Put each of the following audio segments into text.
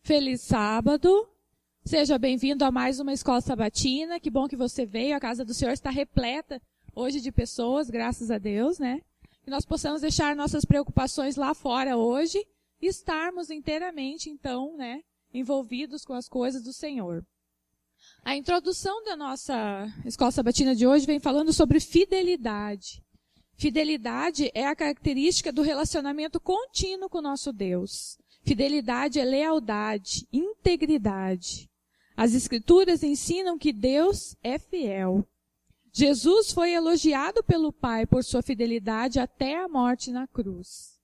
Feliz sábado. Seja bem-vindo a mais uma Escola Sabatina. Que bom que você veio. A casa do Senhor está repleta hoje de pessoas, graças a Deus, né? Que nós possamos deixar nossas preocupações lá fora hoje e estarmos inteiramente, então, né, envolvidos com as coisas do Senhor. A introdução da nossa Escola Sabatina de hoje vem falando sobre fidelidade. Fidelidade é a característica do relacionamento contínuo com o nosso Deus. Fidelidade é lealdade, integridade. As Escrituras ensinam que Deus é fiel. Jesus foi elogiado pelo Pai por sua fidelidade até a morte na cruz.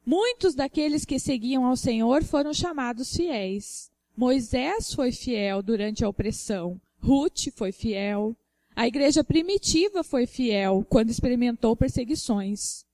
Muitos daqueles que seguiam ao Senhor foram chamados fiéis. Moisés foi fiel durante a opressão. Ruth foi fiel. A igreja primitiva foi fiel quando experimentou perseguições.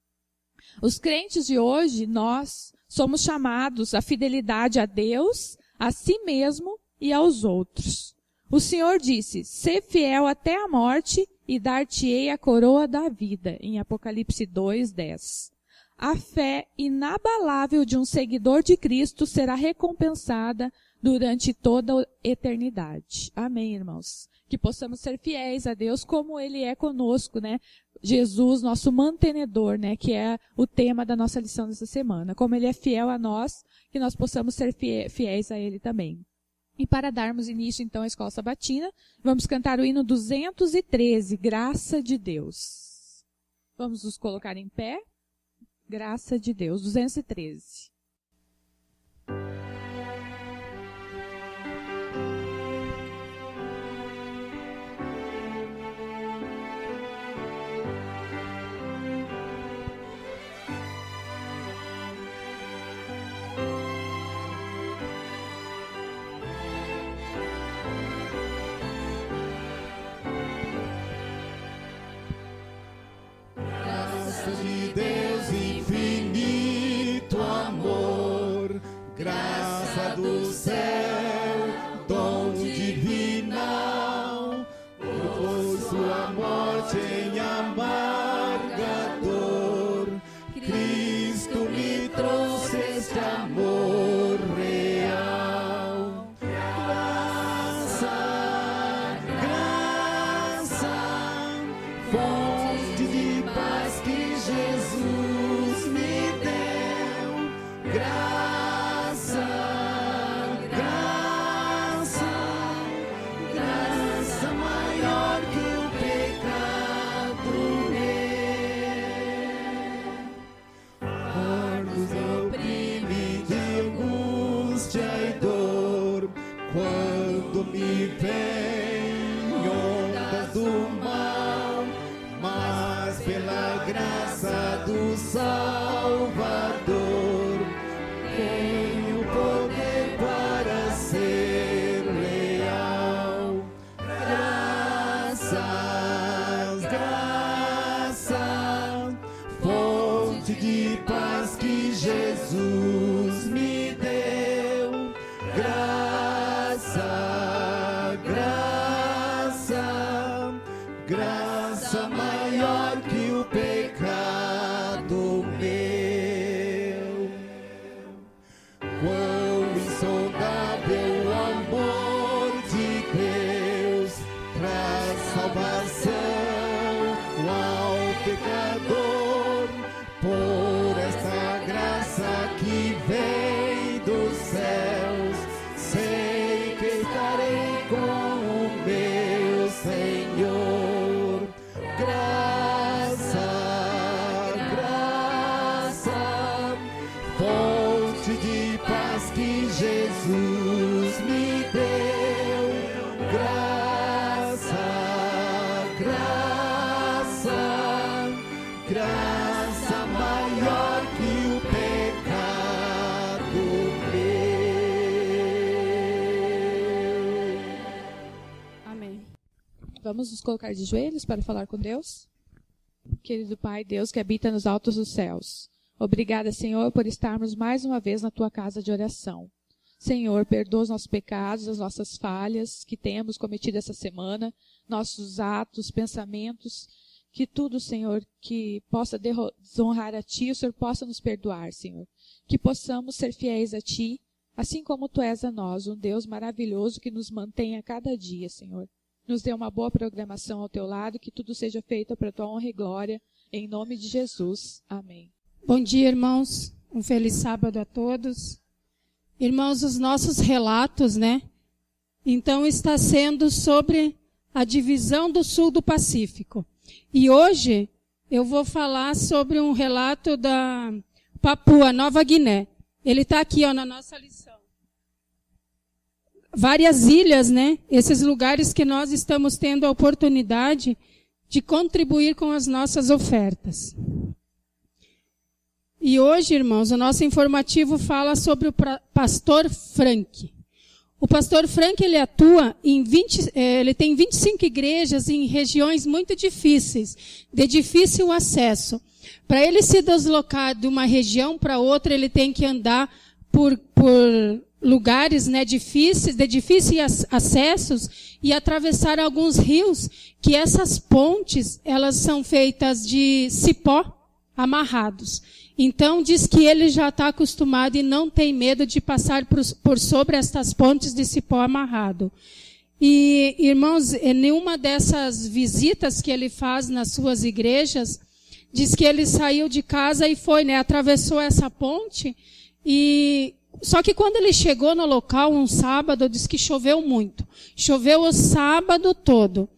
Os crentes de hoje, nós, somos chamados à fidelidade a Deus, a si mesmo e aos outros. O Senhor disse, sê fiel até a morte e dar-te-ei a coroa da vida, em Apocalipse 2:10. A fé inabalável de um seguidor de Cristo será recompensada durante toda a eternidade. Amém, irmãos? Que possamos ser fiéis a Deus como Ele é conosco, né? Jesus, nosso mantenedor, né? Que é o tema da nossa lição dessa semana. Como Ele é fiel a nós, que nós possamos ser fiéis a Ele também. E para darmos início, então, à Escola Sabatina, vamos cantar o hino 213, Graça de Deus. Vamos nos colocar em pé. Graça de Deus, 213. De Deus, infinito amor, graça do céu, dom divinal, por sua morte em amarga dor, Cristo me trouxe este amor real. Graça, graça, fonte de paz que Jesus me deu, graça, graça, graça maior que o pecado meu. Hornos oprime de angústia e dor, quando me vem ondas do mal, mas pela graça do Salvador, tenho poder para ser leal. Graças, graça, fonte de paz que Jesus me deu. Graça, graça, graça maior que o pecado meu. Quão insondável o amor de Deus traz salvação ao pecador. Por esta graça que vem dos céus, sei que estarei com o meu Senhor. Graça, graça, fonte de paz que Jesus me deu. Graça, graça, graça maior que o pecado meu. Amém. Vamos nos colocar de joelhos para falar com Deus? Querido Pai, Deus que habita nos altos dos céus, obrigada, Senhor, por estarmos mais uma vez na Tua casa de oração. Senhor, perdoa os nossos pecados, as nossas falhas que temos cometido essa semana, nossos atos, pensamentos, que tudo, Senhor, que possa desonrar a Ti, o Senhor possa nos perdoar, Senhor. Que possamos ser fiéis a Ti, assim como Tu és a nós, um Deus maravilhoso que nos mantém a cada dia, Senhor. Nos dê uma boa programação ao Teu lado, que tudo seja feito para Tua honra e glória, em nome de Jesus. Amém. Bom dia, irmãos. Um feliz sábado a todos. Irmãos, os nossos relatos, né? Então, está sendo sobre a divisão do sul do Pacífico. E hoje eu vou falar sobre um relato da Papua Nova Guiné. Ele está aqui, ó, na nossa lição. Várias ilhas, né? Esses lugares que nós estamos tendo a oportunidade de contribuir com as nossas ofertas. E hoje, irmãos, o nosso informativo fala sobre o pastor Frank. O pastor Frank, ele atua ele tem 25 igrejas em regiões muito difíceis, de difícil acesso. Para ele se deslocar de uma região para outra, ele tem que andar por lugares, né, difíceis, de difíceis acessos e atravessar alguns rios, que essas pontes, elas são feitas de cipó amarrados. Então, diz que ele já está acostumado e não tem medo de passar por sobre estas pontes de cipó amarrado. E, irmãos, em nenhuma dessas visitas que ele faz nas suas igrejas, diz que ele saiu de casa e foi, né, atravessou essa ponte. Só que quando ele chegou no local, um sábado, diz que choveu muito. Choveu o sábado todo.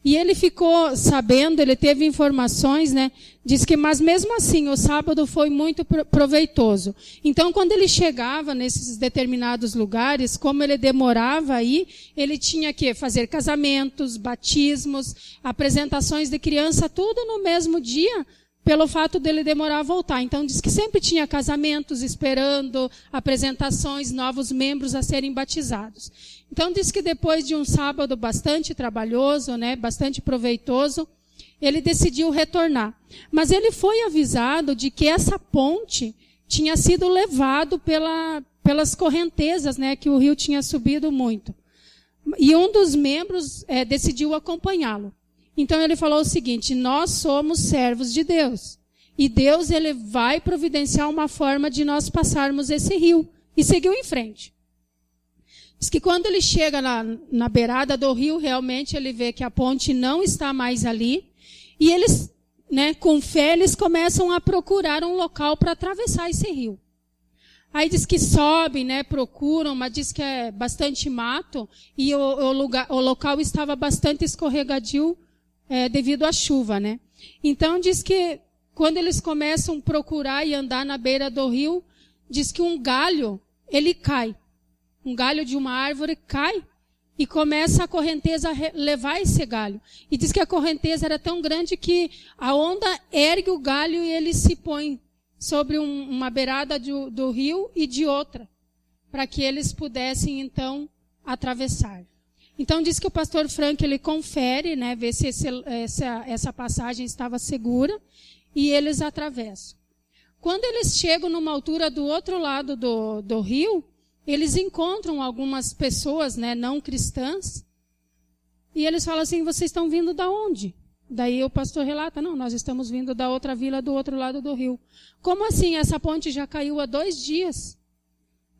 E ele ficou sabendo, ele teve informações, né? Diz que, mas mesmo assim, o sábado foi muito proveitoso. Então, quando ele chegava nesses determinados lugares, como ele demorava aí, ele tinha que fazer casamentos, batismos, apresentações de criança, tudo no mesmo dia, pelo fato dele demorar a voltar. Então, diz que sempre tinha casamentos esperando, apresentações, novos membros a serem batizados. Então, diz que depois de um sábado bastante trabalhoso, né, bastante proveitoso, ele decidiu retornar. Mas ele foi avisado de que essa ponte tinha sido levado pelas correntezas, né, que o rio tinha subido muito. E um dos membros decidiu acompanhá-lo. Então ele falou o seguinte: nós somos servos de Deus. E Deus, ele vai providenciar uma forma de nós passarmos esse rio. E seguiu em frente. Diz que quando ele chega na beirada do rio, realmente ele vê que a ponte não está mais ali. E eles, né, com fé, eles começam a procurar um local para atravessar esse rio. Aí diz que sobem, né, procuram, mas diz que é bastante mato. E o local estava bastante escorregadio, devido à chuva, né? Então diz que quando eles começam a procurar e andar na beira do rio, diz que um galho, ele cai. Um galho de uma árvore cai e começa a correnteza a levar esse galho. E diz que a correnteza era tão grande que a onda ergue o galho e ele se põe sobre uma beirada do rio e de outra, para que eles pudessem então atravessar. Então diz que o pastor Frank, ele confere, né, vê se essa passagem estava segura, e eles atravessam. Quando eles chegam numa altura do outro lado do rio, eles encontram algumas pessoas, né, não cristãs, e eles falam assim: vocês estão vindo da onde? Daí o pastor relata: não, nós estamos vindo da outra vila do outro lado do rio. Como assim? Essa ponte já caiu há 2 dias.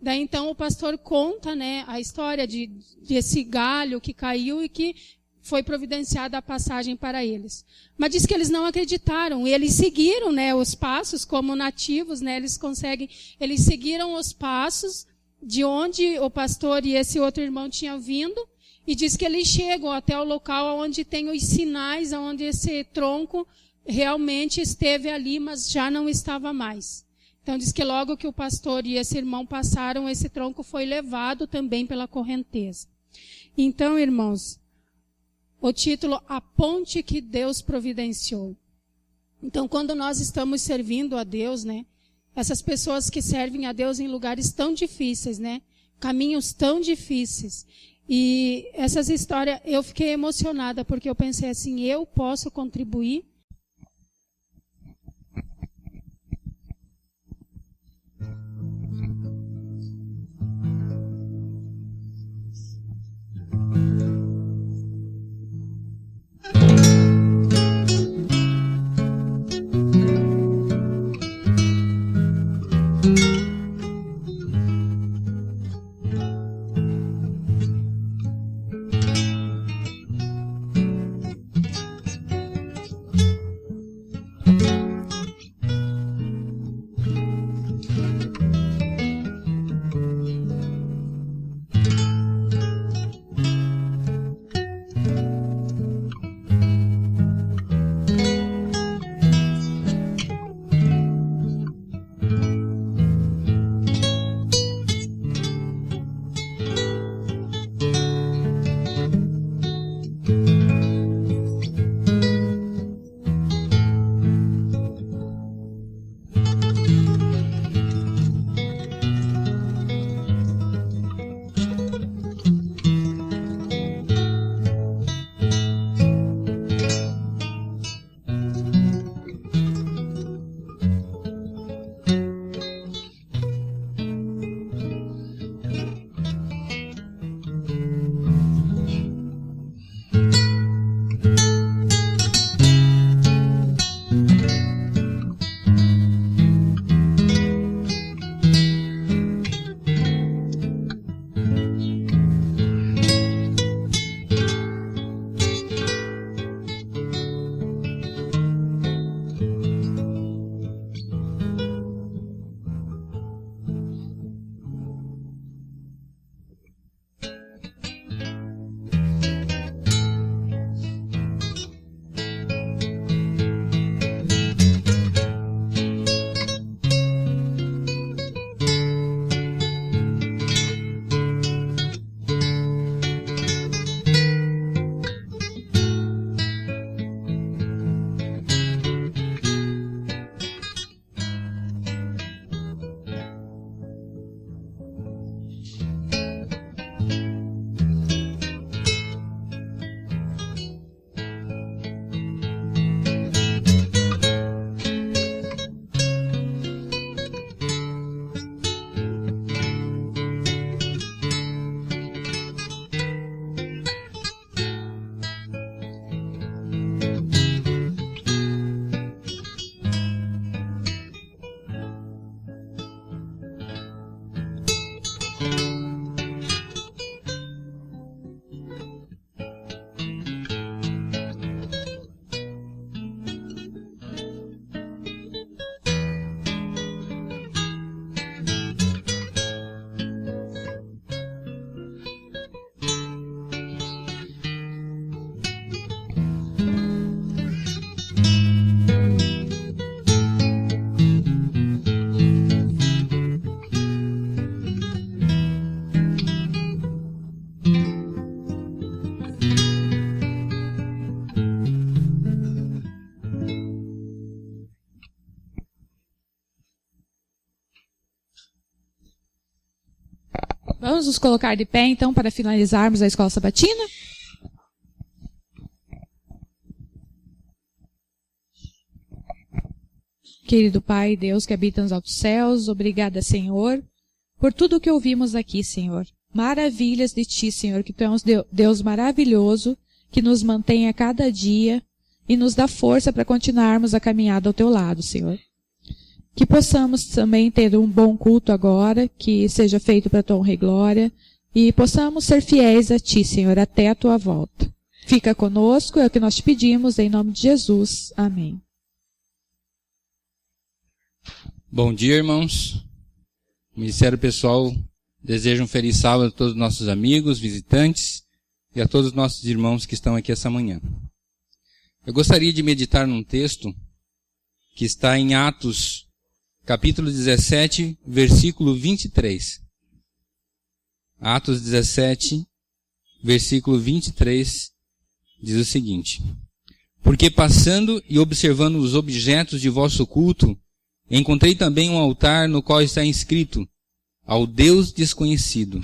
Daí então o pastor conta, né, a história desse galho que caiu e que foi providenciada a passagem para eles. Mas diz que eles não acreditaram, e eles seguiram, né, os passos como nativos, né, eles seguiram os passos de onde o pastor e esse outro irmão tinham vindo, e diz que eles chegam até o local onde tem os sinais, onde esse tronco realmente esteve ali, mas já não estava mais. Então diz que logo que o pastor e esse irmão passaram, esse tronco foi levado também pela correnteza. Então, irmãos, o título: A Ponte que Deus Providenciou. Então, quando nós estamos servindo a Deus, né, essas pessoas que servem a Deus em lugares tão difíceis, né, caminhos tão difíceis. E essas histórias, eu fiquei emocionada, porque eu pensei assim: eu posso contribuir. Vamos nos colocar de pé, então, para finalizarmos a escola sabatina? Querido Pai, Deus que habita nos altos céus, obrigada, Senhor, por tudo o que ouvimos aqui, Senhor. Maravilhas de Ti, Senhor, que Tu és um Deus maravilhoso, que nos mantém a cada dia e nos dá força para continuarmos a caminhada ao Teu lado, Senhor. Que possamos também ter um bom culto agora, que seja feito para a Tua honra e glória, e possamos ser fiéis a Ti, Senhor, até a Tua volta. Fica conosco, é o que nós te pedimos, em nome de Jesus. Amém. Bom dia, irmãos. O Ministério Pessoal deseja um feliz sábado a todos os nossos amigos, visitantes e a todos os nossos irmãos que estão aqui essa manhã. Eu gostaria de meditar num texto que está em Atos, capítulo 17, versículo 23. Atos 17, versículo 23, diz o seguinte: Porque passando e observando os objetos de vosso culto, encontrei também um altar no qual está inscrito: ao Deus desconhecido.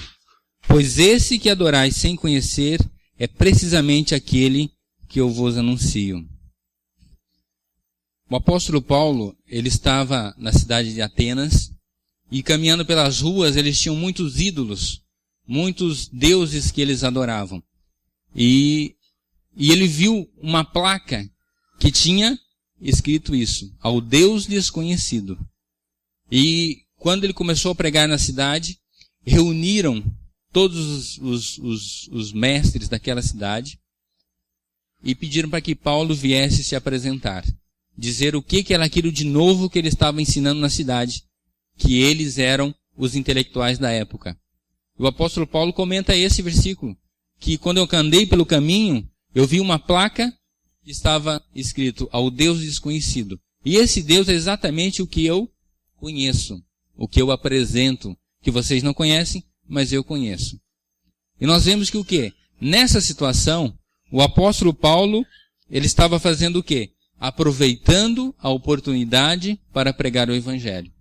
Pois esse que adorais sem conhecer é precisamente aquele que eu vos anuncio. O apóstolo Paulo, ele estava na cidade de Atenas, e caminhando pelas ruas eles tinham muitos ídolos, muitos deuses que eles adoravam. E ele viu uma placa que tinha escrito isso: ao Deus desconhecido. E quando ele começou a pregar na cidade, reuniram todos os mestres daquela cidade e pediram para que Paulo viesse se apresentar, dizer o que era aquilo de novo que ele estava ensinando na cidade, que eles eram os intelectuais da época. O apóstolo Paulo comenta esse versículo, que quando eu andei pelo caminho, eu vi uma placa que estava escrito: ao Deus desconhecido. E esse Deus é exatamente o que eu conheço, o que eu apresento, que vocês não conhecem, mas eu conheço. E nós vemos que o quê? Nessa situação, o apóstolo Paulo, ele estava fazendo o quê? Aproveitando a oportunidade para pregar o evangelho.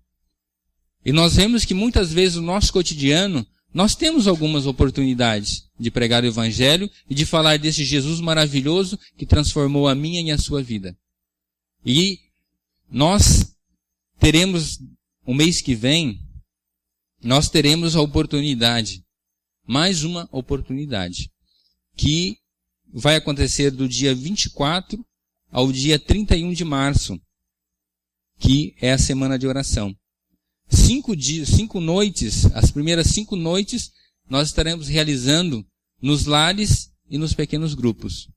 E nós vemos que muitas vezes no nosso cotidiano, nós temos algumas oportunidades de pregar o evangelho e de falar desse Jesus maravilhoso que transformou a minha e a sua vida. E nós teremos, o mês que vem, nós teremos a oportunidade, mais uma oportunidade, que vai acontecer do dia 24 ao dia 31 de março, que é a semana de oração. 5 noites, as primeiras 5 noites, nós estaremos realizando nos lares e nos pequenos grupos.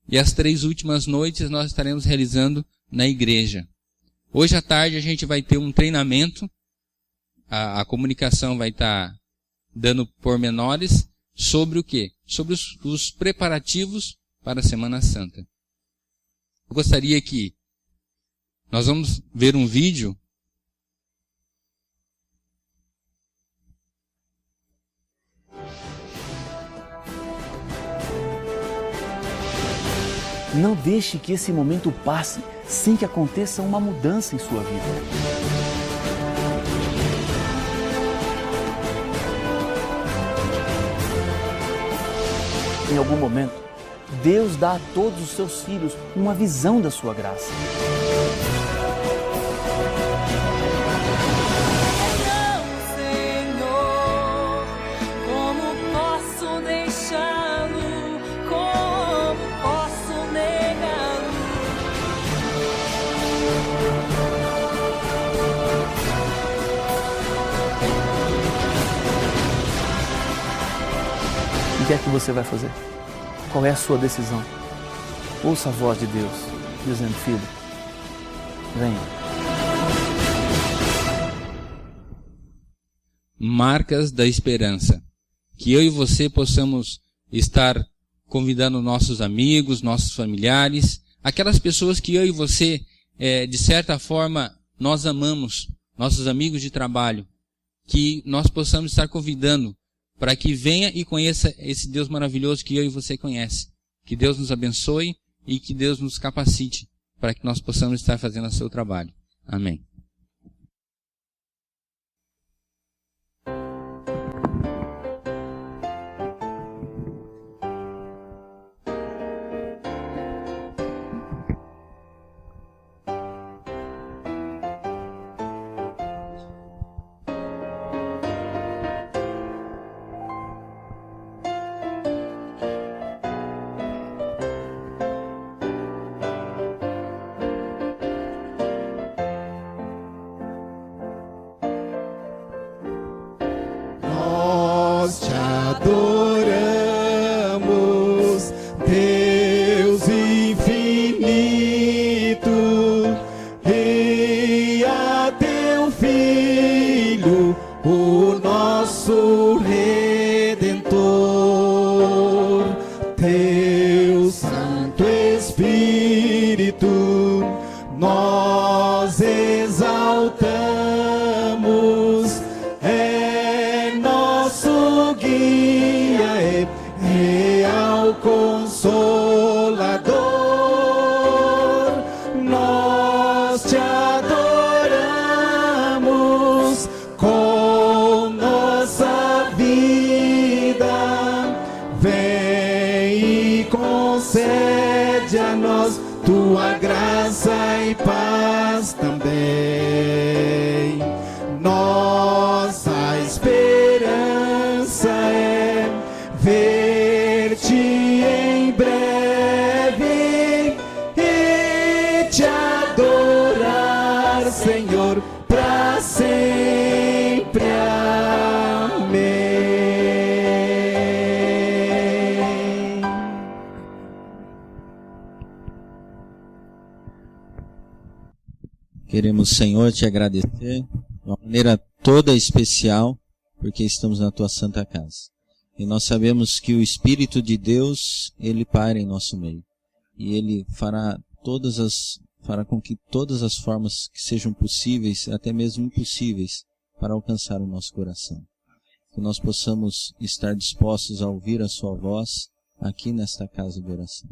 E as 3 últimas noites nós estaremos realizando na igreja. Hoje à tarde a gente vai ter um treinamento, a comunicação vai estar dando pormenores sobre o quê? Sobre os preparativos para a Semana Santa. Eu gostaria que nós vamos ver um vídeo. Não deixe que esse momento passe sem que aconteça uma mudança em sua vida. Em algum momento, Deus dá a todos os seus filhos uma visão da sua graça. O que é que você vai fazer? Qual é a sua decisão? Ouça a voz de Deus, dizendo: filho, venha. Marcas da esperança. Que eu e você possamos estar convidando nossos amigos, nossos familiares, aquelas pessoas que eu e você, de certa forma, nós amamos, nossos amigos de trabalho, que nós possamos estar convidando para que venha e conheça esse Deus maravilhoso que eu e você conhece. Que Deus nos abençoe e que Deus nos capacite para que nós possamos estar fazendo o seu trabalho. Amém. adoramos, Deus infinito, e a teu Filho, o nosso Redentor, teu Santo Espírito, nós exaltamos, é nosso guia, é real Consolador, nós te adoramos com nossa vida, vem e concede a nós tua graça e paz também. Nossa esperança é ver-te em breve e te adorar, Senhor, para sempre. Amém. Queremos, Senhor, te agradecer de uma maneira toda especial, porque estamos na tua santa casa. E nós sabemos que o Espírito de Deus, ele paira em nosso meio. E ele fará com que todas as formas que sejam possíveis, até mesmo impossíveis, para alcançar o nosso coração. Que nós possamos estar dispostos a ouvir a sua voz aqui nesta casa de oração.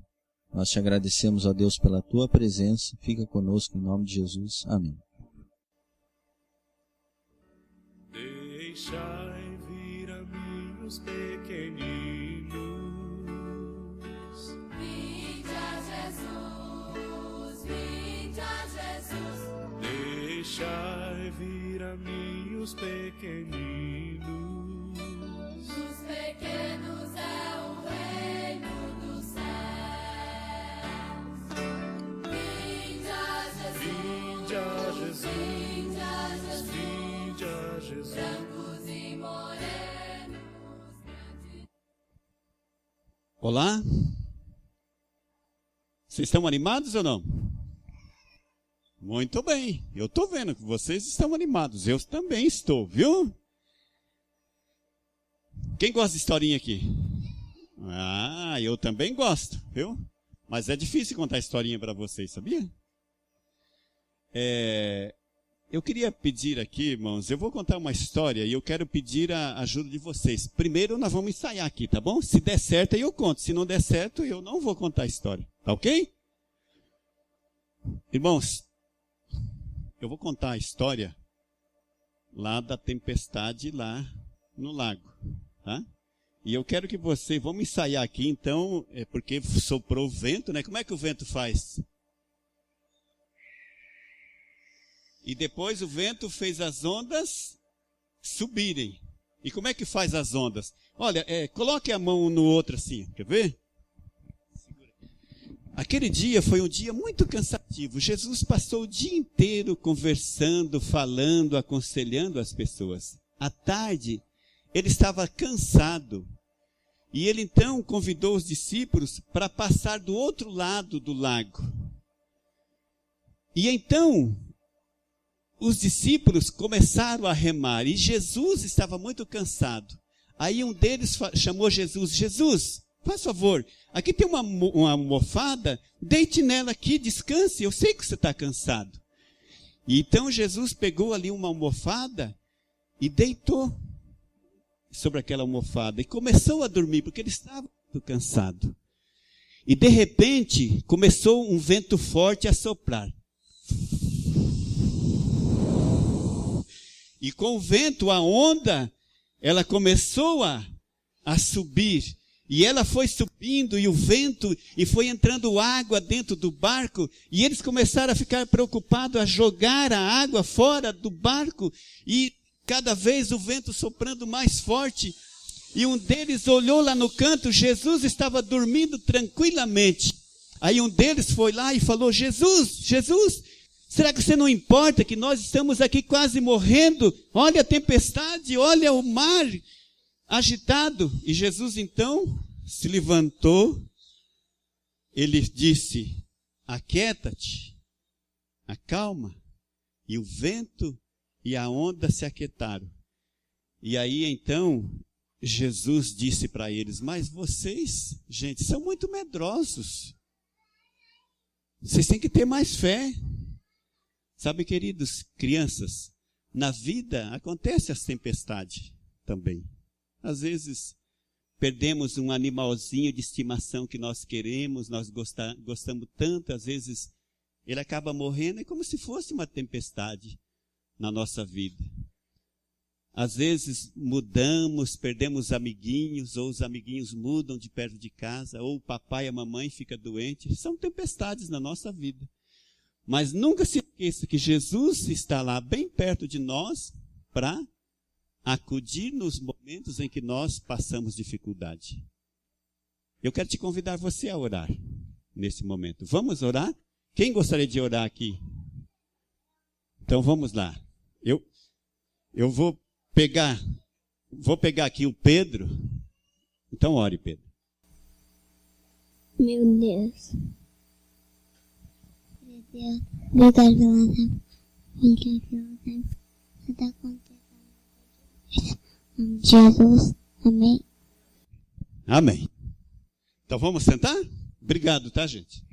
Nós te agradecemos, ó Deus, pela tua presença. Fica conosco em nome de Jesus. Amém. Deixai vir a mim os pequeninos. Vinde a Jesus, vinde a Jesus. Deixai vir a mim os pequeninos. Dos pequenos é o reino dos céus. Vinde a Jesus, Vinde a Jesus, vinde a Jesus. vinde a Jesus. Brancos e morenos, grandes. Olá? Vocês estão animados ou não? Muito bem, eu estou vendo que vocês estão animados, eu também estou, viu? Quem gosta de historinha aqui? Ah, eu também gosto, viu? Mas é difícil contar historinha para vocês, sabia? Eu queria pedir aqui, irmãos, eu vou contar uma história e eu quero pedir a ajuda de vocês. Primeiro nós vamos ensaiar aqui, tá bom? Se der certo aí eu conto, se não der certo eu não vou contar a história, tá ok? Irmãos, eu vou contar a história lá da tempestade lá no lago, tá? E eu quero que vocês, vamos ensaiar aqui então, porque soprou o vento, né? Como é que o vento faz? E depois o vento fez as ondas subirem. E como é que faz as ondas? Olha, coloque a mão um no outro assim, quer ver? Aquele dia foi um dia muito cansativo. Jesus passou o dia inteiro conversando, falando, aconselhando as pessoas. À tarde, ele estava cansado. E ele então convidou os discípulos para passar do outro lado do lago. E então, os discípulos começaram a remar. E Jesus estava muito cansado. Aí um deles chamou Jesus. Jesus, faz favor, aqui tem uma almofada, deite nela aqui, descanse, eu sei que você está cansado. E então Jesus pegou ali uma almofada e deitou sobre aquela almofada e começou a dormir, porque ele estava muito cansado. E de repente, começou um vento forte a soprar. E com o vento, a onda, ela começou a subir. E ela foi subindo, e o vento, e foi entrando água dentro do barco, e eles começaram a ficar preocupados, a jogar a água fora do barco, e cada vez o vento soprando mais forte, e um deles olhou lá no canto, Jesus estava dormindo tranquilamente. Aí um deles foi lá e falou, Jesus, será que você não importa que nós estamos aqui quase morrendo? Olha a tempestade, olha o mar. agitado. E Jesus então se levantou, ele disse: aquieta-te, acalma. E o vento e a onda se aquietaram. E aí então Jesus disse para eles: mas vocês, gente, são muito medrosos. Vocês têm que ter mais fé. Sabe, queridos, crianças, na vida acontece as tempestades também. Às vezes perdemos um animalzinho de estimação que nós queremos, nós gostamos tanto, às vezes ele acaba morrendo, é como se fosse uma tempestade na nossa vida. Às vezes mudamos, perdemos amiguinhos, ou os amiguinhos mudam de perto de casa, ou o papai e a mamãe ficam doentes. São tempestades na nossa vida. Mas nunca se esqueça que Jesus está lá bem perto de nós para acudir nos momentos em que nós passamos dificuldade. Eu quero te convidar você a orar nesse momento. Vamos orar? Quem gostaria de orar aqui? Então vamos lá. Eu vou pegar aqui o Pedro. Então ore, Pedro. Meu Deus. Obrigado pela família que está acontecendo. Em nome de Jesus. Amém. Amém. Então vamos sentar? Obrigado, tá, gente?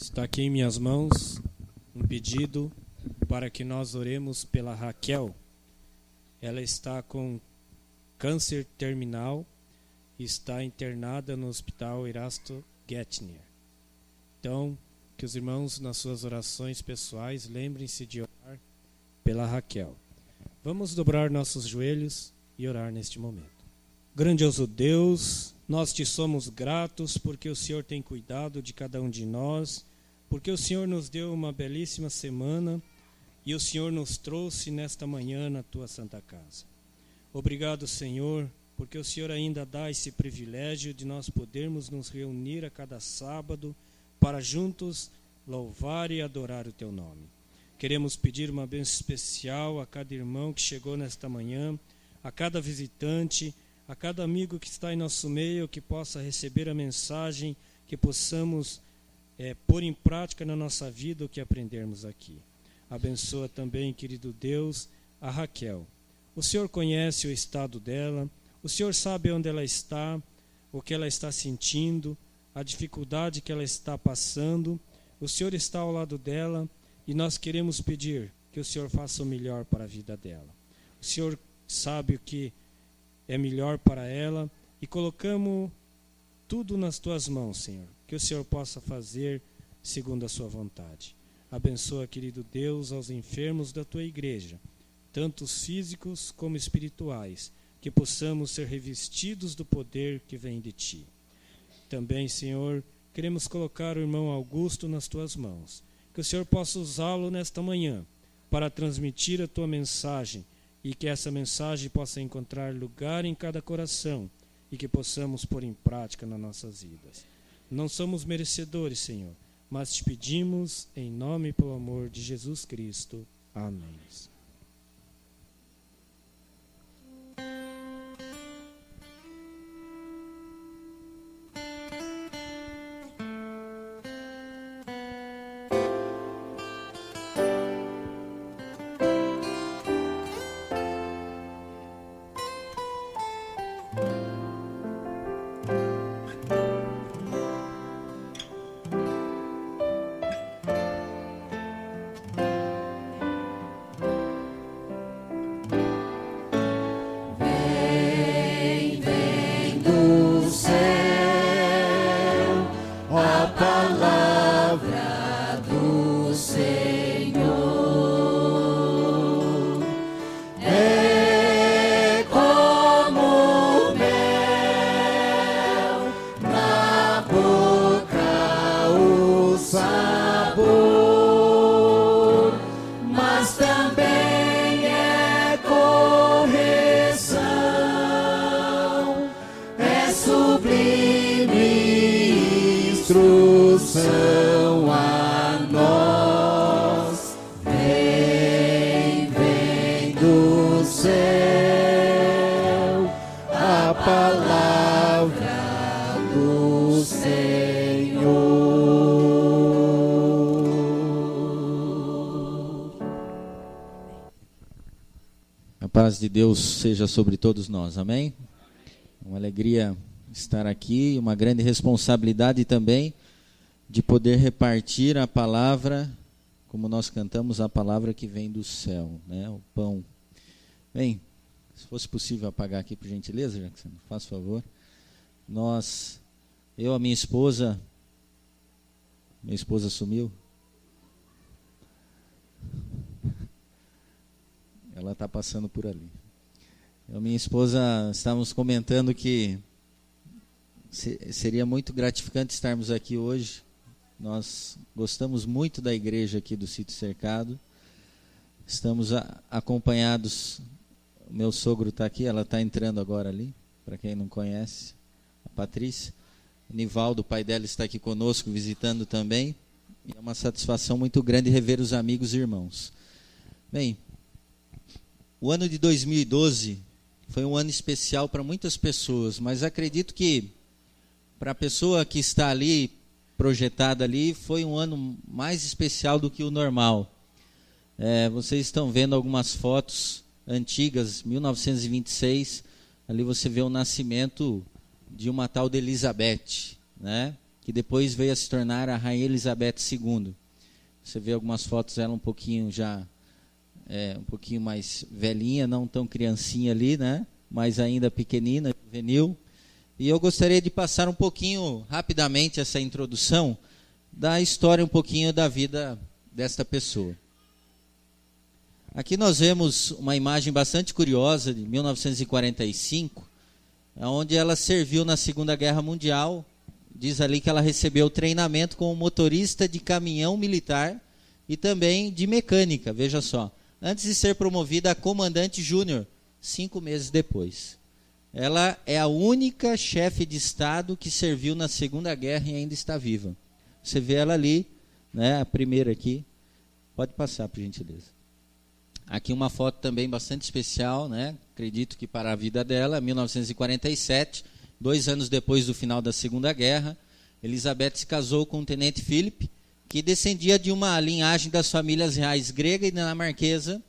Está aqui em minhas mãos um pedido para que nós oremos pela Raquel. Ela está com câncer terminal e está internada no Hospital Erasto Gettner. Então, que os irmãos, nas suas orações pessoais, lembrem-se de orar pela Raquel. Vamos dobrar nossos joelhos e orar neste momento. Grandioso Deus, nós te somos gratos porque o Senhor tem cuidado de cada um de nós, porque o Senhor nos deu uma belíssima semana e o Senhor nos trouxe nesta manhã na tua santa casa. Obrigado, Senhor, porque o Senhor ainda dá esse privilégio de nós podermos nos reunir a cada sábado para juntos louvar e adorar o teu nome. Queremos pedir uma bênção especial a cada irmão que chegou nesta manhã, a cada visitante, a cada amigo que está em nosso meio, que possa receber a mensagem, que possamos pôr em prática na nossa vida o que aprendermos aqui. Abençoa também, querido Deus, a Raquel. O Senhor conhece o estado dela, o Senhor sabe onde ela está, o que ela está sentindo, a dificuldade que ela está passando. O Senhor está ao lado dela e nós queremos pedir que o Senhor faça o melhor para a vida dela. O Senhor sabe o que é melhor para ela e colocamos tudo nas tuas mãos, Senhor, que o Senhor possa fazer segundo a sua vontade. Abençoa, querido Deus, aos enfermos da tua igreja, tanto os físicos como espirituais. que possamos ser revestidos do poder que vem de Ti. Também, Senhor, queremos colocar o irmão Augusto nas Tuas mãos, que o Senhor possa usá-lo nesta manhã para transmitir a Tua mensagem e que essa mensagem possa encontrar lugar em cada coração e que possamos pôr em prática nas nossas vidas. Não somos merecedores, Senhor, mas te pedimos em nome e pelo amor de Jesus Cristo. Amém. A paz de Deus seja sobre todos nós, amém? Uma alegria estar aqui, uma grande responsabilidade também de poder repartir a palavra, como nós cantamos, a palavra que vem do céu, né? O pão. Bem, se fosse possível apagar aqui por gentileza, Jackson, faz favor. Eu, a minha esposa sumiu. Ela está passando por ali. Eu e minha esposa estávamos comentando que seria muito gratificante estarmos aqui hoje. Nós gostamos muito da igreja aqui do Sítio Cercado. Estamos acompanhados. O meu sogro está aqui, ela está entrando agora ali, para quem não conhece, a Patrícia. O Nivaldo, o pai dela, está aqui conosco, visitando também. E é uma satisfação muito grande rever os amigos e irmãos. Bem, o ano de 2012 foi um ano especial para muitas pessoas, mas acredito que para a pessoa que está ali, projetada ali, foi um ano mais especial do que o normal. Vocês estão vendo algumas fotos antigas, 1926, ali você vê o nascimento de uma tal de Elizabeth, né? Que depois veio a se tornar a Rainha Elizabeth II. Você vê algumas fotos dela um pouquinho já... um pouquinho mais velhinha, não tão criancinha ali, né? Mas ainda pequenina, juvenil. E eu gostaria de passar um pouquinho, rapidamente, essa introdução da história, um pouquinho da vida desta pessoa. Aqui nós vemos uma imagem bastante curiosa, de 1945, onde ela serviu na Segunda Guerra Mundial. Diz ali que ela recebeu treinamento como motorista de caminhão militar e também de mecânica, veja só. Antes de ser promovida a comandante júnior, 5 meses depois. Ela é a única chefe de Estado que serviu na Segunda Guerra e ainda está viva. Você vê ela ali, né, a primeira aqui. Pode passar, por gentileza. Aqui uma foto também bastante especial, né? Acredito que para a vida dela, 1947, 2 anos depois do final da Segunda Guerra, Elizabeth se casou com o tenente Philip, que descendia de uma linhagem das famílias reais grega e dinamarquesa.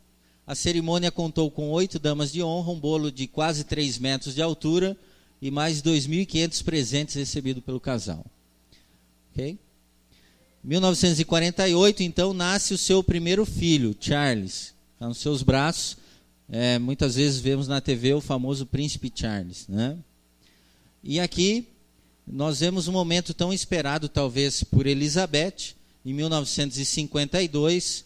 A cerimônia contou com 8 damas de honra, um bolo de quase 3 metros de altura e mais 2.500 presentes recebidos pelo casal. Ok? 1948, então, nasce o seu primeiro filho, Charles. Está nos seus braços. Muitas vezes vemos na TV o famoso Príncipe Charles, né? E aqui nós vemos um momento tão esperado, talvez, por Elizabeth, em 1952,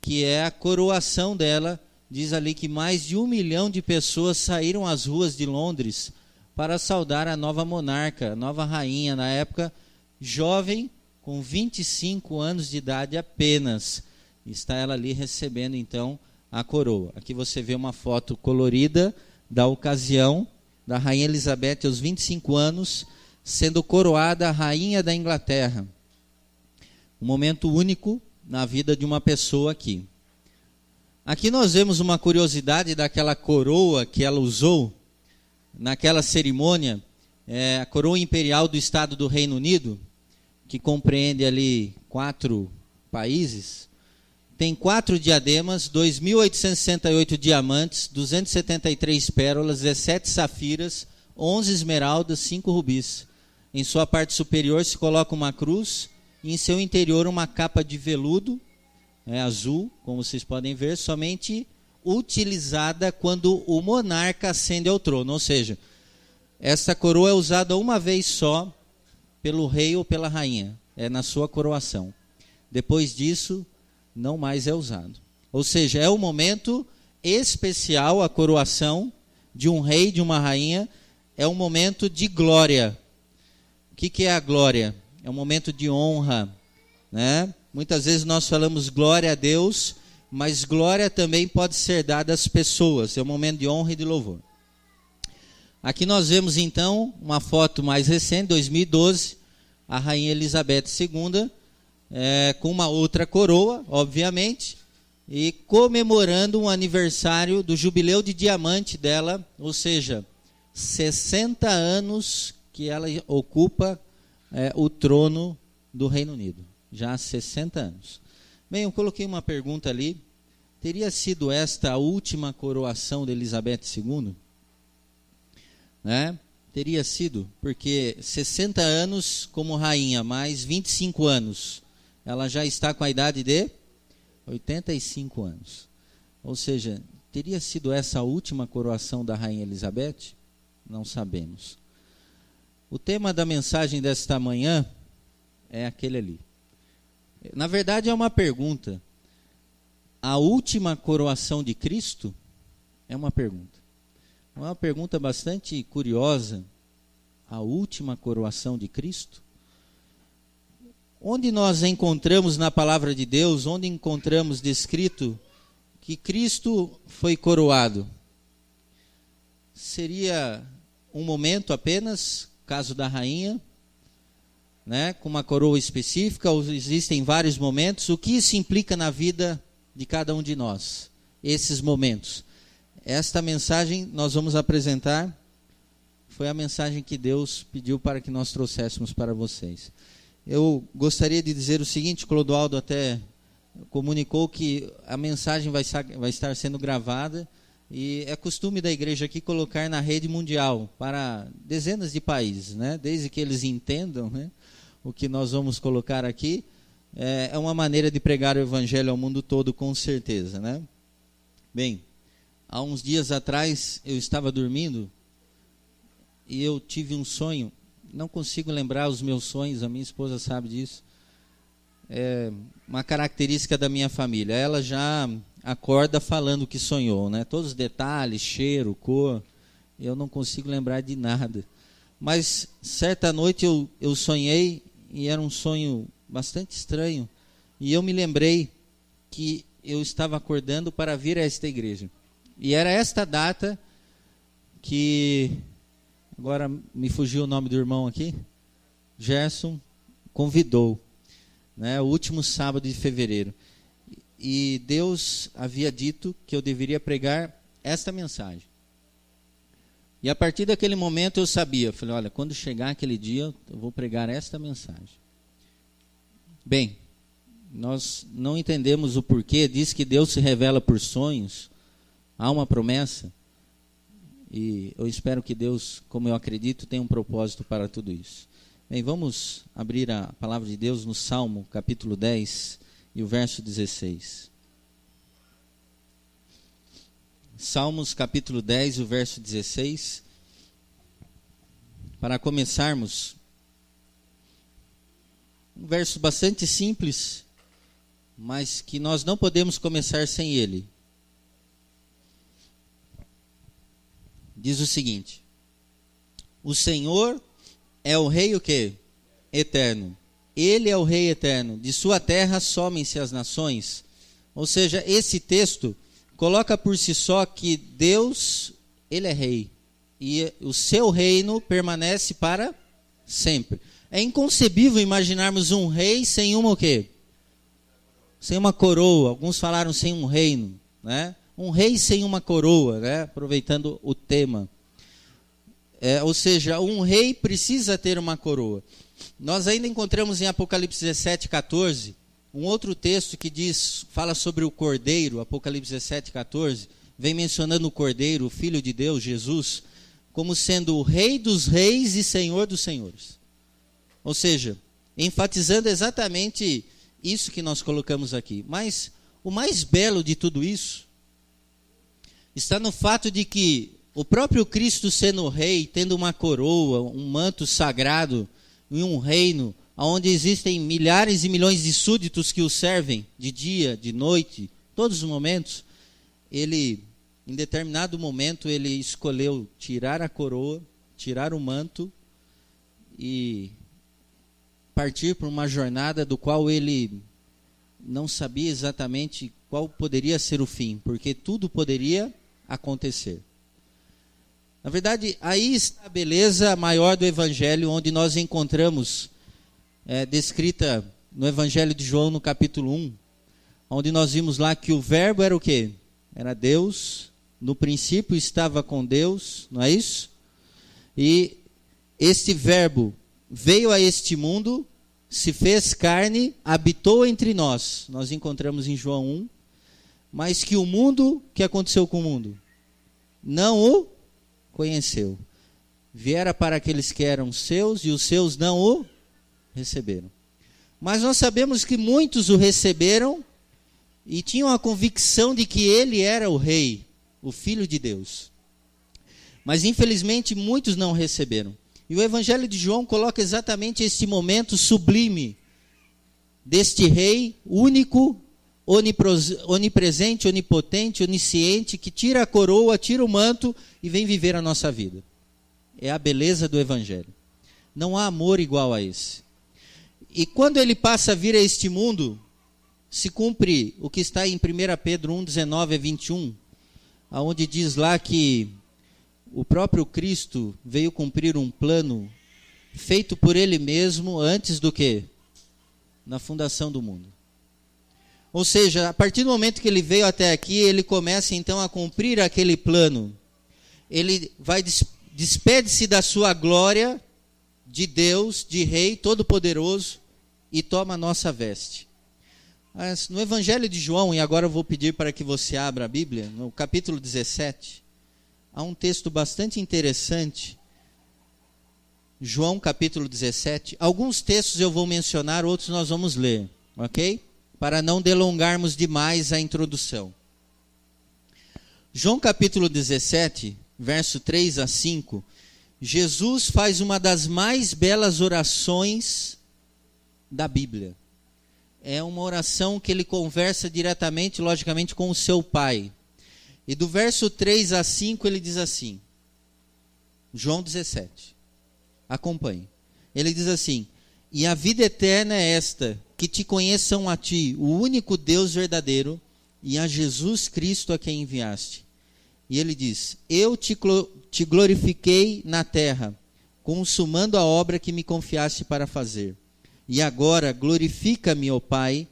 que é a coroação dela diz ali que mais de 1 milhão de pessoas saíram às ruas de Londres para saudar a nova monarca, a nova rainha, na época jovem, com 25 anos de idade apenas. Está ela ali recebendo então a coroa. Aqui você vê uma foto colorida da ocasião da rainha Elizabeth aos 25 anos, sendo coroada a rainha da Inglaterra. Um momento único na vida de uma pessoa aqui. Aqui nós vemos uma curiosidade daquela coroa que ela usou naquela cerimônia, a coroa imperial do Estado do Reino Unido, que compreende ali 4 países. Tem 4 diademas, 2.868 diamantes, 273 pérolas, 17 safiras, 11 esmeraldas, 5 rubis. Em sua parte superior se coloca uma cruz e em seu interior uma capa de veludo, azul, como vocês podem ver, somente utilizada quando o monarca ascende ao trono. Ou seja, essa coroa é usada uma vez só pelo rei ou pela rainha, na sua coroação. Depois disso, não mais é usado. Ou seja, é um momento especial, a coroação de um rei, de uma rainha, é um momento de glória. O que é a glória? É um momento de honra, né? Muitas vezes nós falamos glória a Deus, mas glória também pode ser dada às pessoas. É um momento de honra e de louvor. Aqui nós vemos então uma foto mais recente, 2012, a rainha Elizabeth II, com uma outra coroa, obviamente, e comemorando um aniversário do jubileu de diamante dela, ou seja, 60 anos que ela ocupa o trono do Reino Unido. Já há 60 anos. Bem, eu coloquei uma pergunta ali. Teria sido esta a última coroação de Elizabeth II? Teria sido, porque 60 anos como rainha, mais 25 anos. Ela já está com a idade de 85 anos. Ou seja, teria sido essa a última coroação da rainha Elizabeth? Não sabemos. O tema da mensagem desta manhã é aquele ali. Na verdade é uma pergunta. A última coroação de Cristo? É uma pergunta. É uma pergunta bastante curiosa. A última coroação de Cristo? Onde nós encontramos na palavra de Deus, onde encontramos descrito que Cristo foi coroado? Seria um momento apenas, caso da rainha, com uma coroa específica, ou existem vários momentos? O que isso implica na vida de cada um de nós? Esses momentos. Esta mensagem nós vamos apresentar, foi a mensagem que Deus pediu para que nós trouxéssemos para vocês. Eu gostaria de dizer o seguinte, Clodoaldo até comunicou que a mensagem vai estar sendo gravada, e é costume da igreja aqui colocar na rede mundial para dezenas de países, desde que eles entendam, o que nós vamos colocar aqui. É uma maneira de pregar o evangelho ao mundo todo, com certeza, Bem, há uns dias atrás eu estava dormindo e eu tive um sonho. Não consigo lembrar os meus sonhos, a minha esposa sabe disso. É uma característica da minha família. Ela já acorda falando o que sonhou, todos os detalhes, cheiro, cor. Eu não consigo lembrar de nada. Mas certa noite eu sonhei, e era um sonho bastante estranho, e eu me lembrei que eu estava acordando para vir a esta igreja. E era esta data que, agora me fugiu o nome do irmão aqui, Gerson convidou, o último sábado de fevereiro. E Deus havia dito que eu deveria pregar esta mensagem. E a partir daquele momento eu sabia, falei, olha, quando chegar aquele dia eu vou pregar esta mensagem. Bem, nós não entendemos o porquê, diz que Deus se revela por sonhos, há uma promessa, e eu espero que Deus, como eu acredito, tenha um propósito para tudo isso. Bem, vamos abrir a palavra de Deus no Salmo, capítulo 10, e o verso 16. Salmos capítulo 10, o verso 16. Para começarmos, um verso bastante simples, mas que nós não podemos começar sem ele. diz o seguinte: o Senhor é o Rei o quê? Eterno. Ele é o Rei eterno. De sua terra somem-se as nações. Ou seja, esse texto coloca por si só que Deus, Ele é Rei. E o seu reino permanece para sempre. É inconcebível imaginarmos um rei sem uma o quê? Sem uma coroa. Alguns falaram sem um reino, né? Um rei sem uma coroa, né? Aproveitando o tema. Ou seja, um rei precisa ter uma coroa. Nós ainda encontramos em Apocalipse 17:14, um outro texto que fala sobre o Cordeiro. Apocalipse 17:14, vem mencionando o Cordeiro, o Filho de Deus, Jesus, como sendo o Rei dos reis e Senhor dos senhores. Ou seja, enfatizando exatamente isso que nós colocamos aqui. Mas o mais belo de tudo isso está no fato de que o próprio Cristo, sendo rei, tendo uma coroa, um manto sagrado em um reino onde existem milhares e milhões de súditos que o servem de dia, de noite, todos os momentos, ele, em determinado momento, ele escolheu tirar a coroa, tirar o manto e partir por uma jornada do qual ele não sabia exatamente qual poderia ser o fim, porque tudo poderia acontecer. Na verdade, aí está a beleza maior do Evangelho, onde nós encontramos, descrita no Evangelho de João, no capítulo 1, onde nós vimos lá que o verbo era o quê? Era Deus, no princípio estava com Deus, não é isso? E este verbo veio a este mundo, se fez carne, habitou entre nós. Nós encontramos em João 1, mas que o mundo, o que aconteceu com o mundo? Não o conheceu. Viera para aqueles que eram seus e os seus não o receberam. Mas nós sabemos que muitos o receberam e tinham a convicção de que ele era o rei, o Filho de Deus. Mas infelizmente muitos não receberam. E o Evangelho de João coloca exatamente esse momento sublime deste rei único, onipresente, onipotente, onisciente, que tira a coroa, tira o manto e vem viver a nossa vida. É a beleza do Evangelho. Não há amor igual a esse. E quando ele passa a vir a este mundo, se cumpre o que está em 1 Pedro 1, 19 a 21, onde diz lá que o próprio Cristo veio cumprir um plano feito por ele mesmo antes do que? Na fundação do mundo. Ou seja, a partir do momento que ele veio até aqui, ele começa então a cumprir aquele plano. Ele despede-se da sua glória de Deus, de Rei Todo-Poderoso, e toma a nossa veste. Mas no Evangelho de João, e agora eu vou pedir para que você abra a Bíblia, no capítulo 17, há um texto bastante interessante. João capítulo 17. Alguns textos eu vou mencionar, outros nós vamos ler, ok? Para não delongarmos demais a introdução. João capítulo 17, verso 3 a 5, Jesus faz uma das mais belas orações da Bíblia. É uma oração que ele conversa diretamente, logicamente, com o seu Pai. E do verso 3 a 5 ele diz assim, João 17, acompanhe. Ele diz assim: e a vida eterna é esta, que te conheçam a ti, o único Deus verdadeiro, e a Jesus Cristo a quem enviaste. E ele diz: eu te glorifiquei na terra, consumando a obra que me confiaste para fazer. E agora glorifica-me, ó Pai,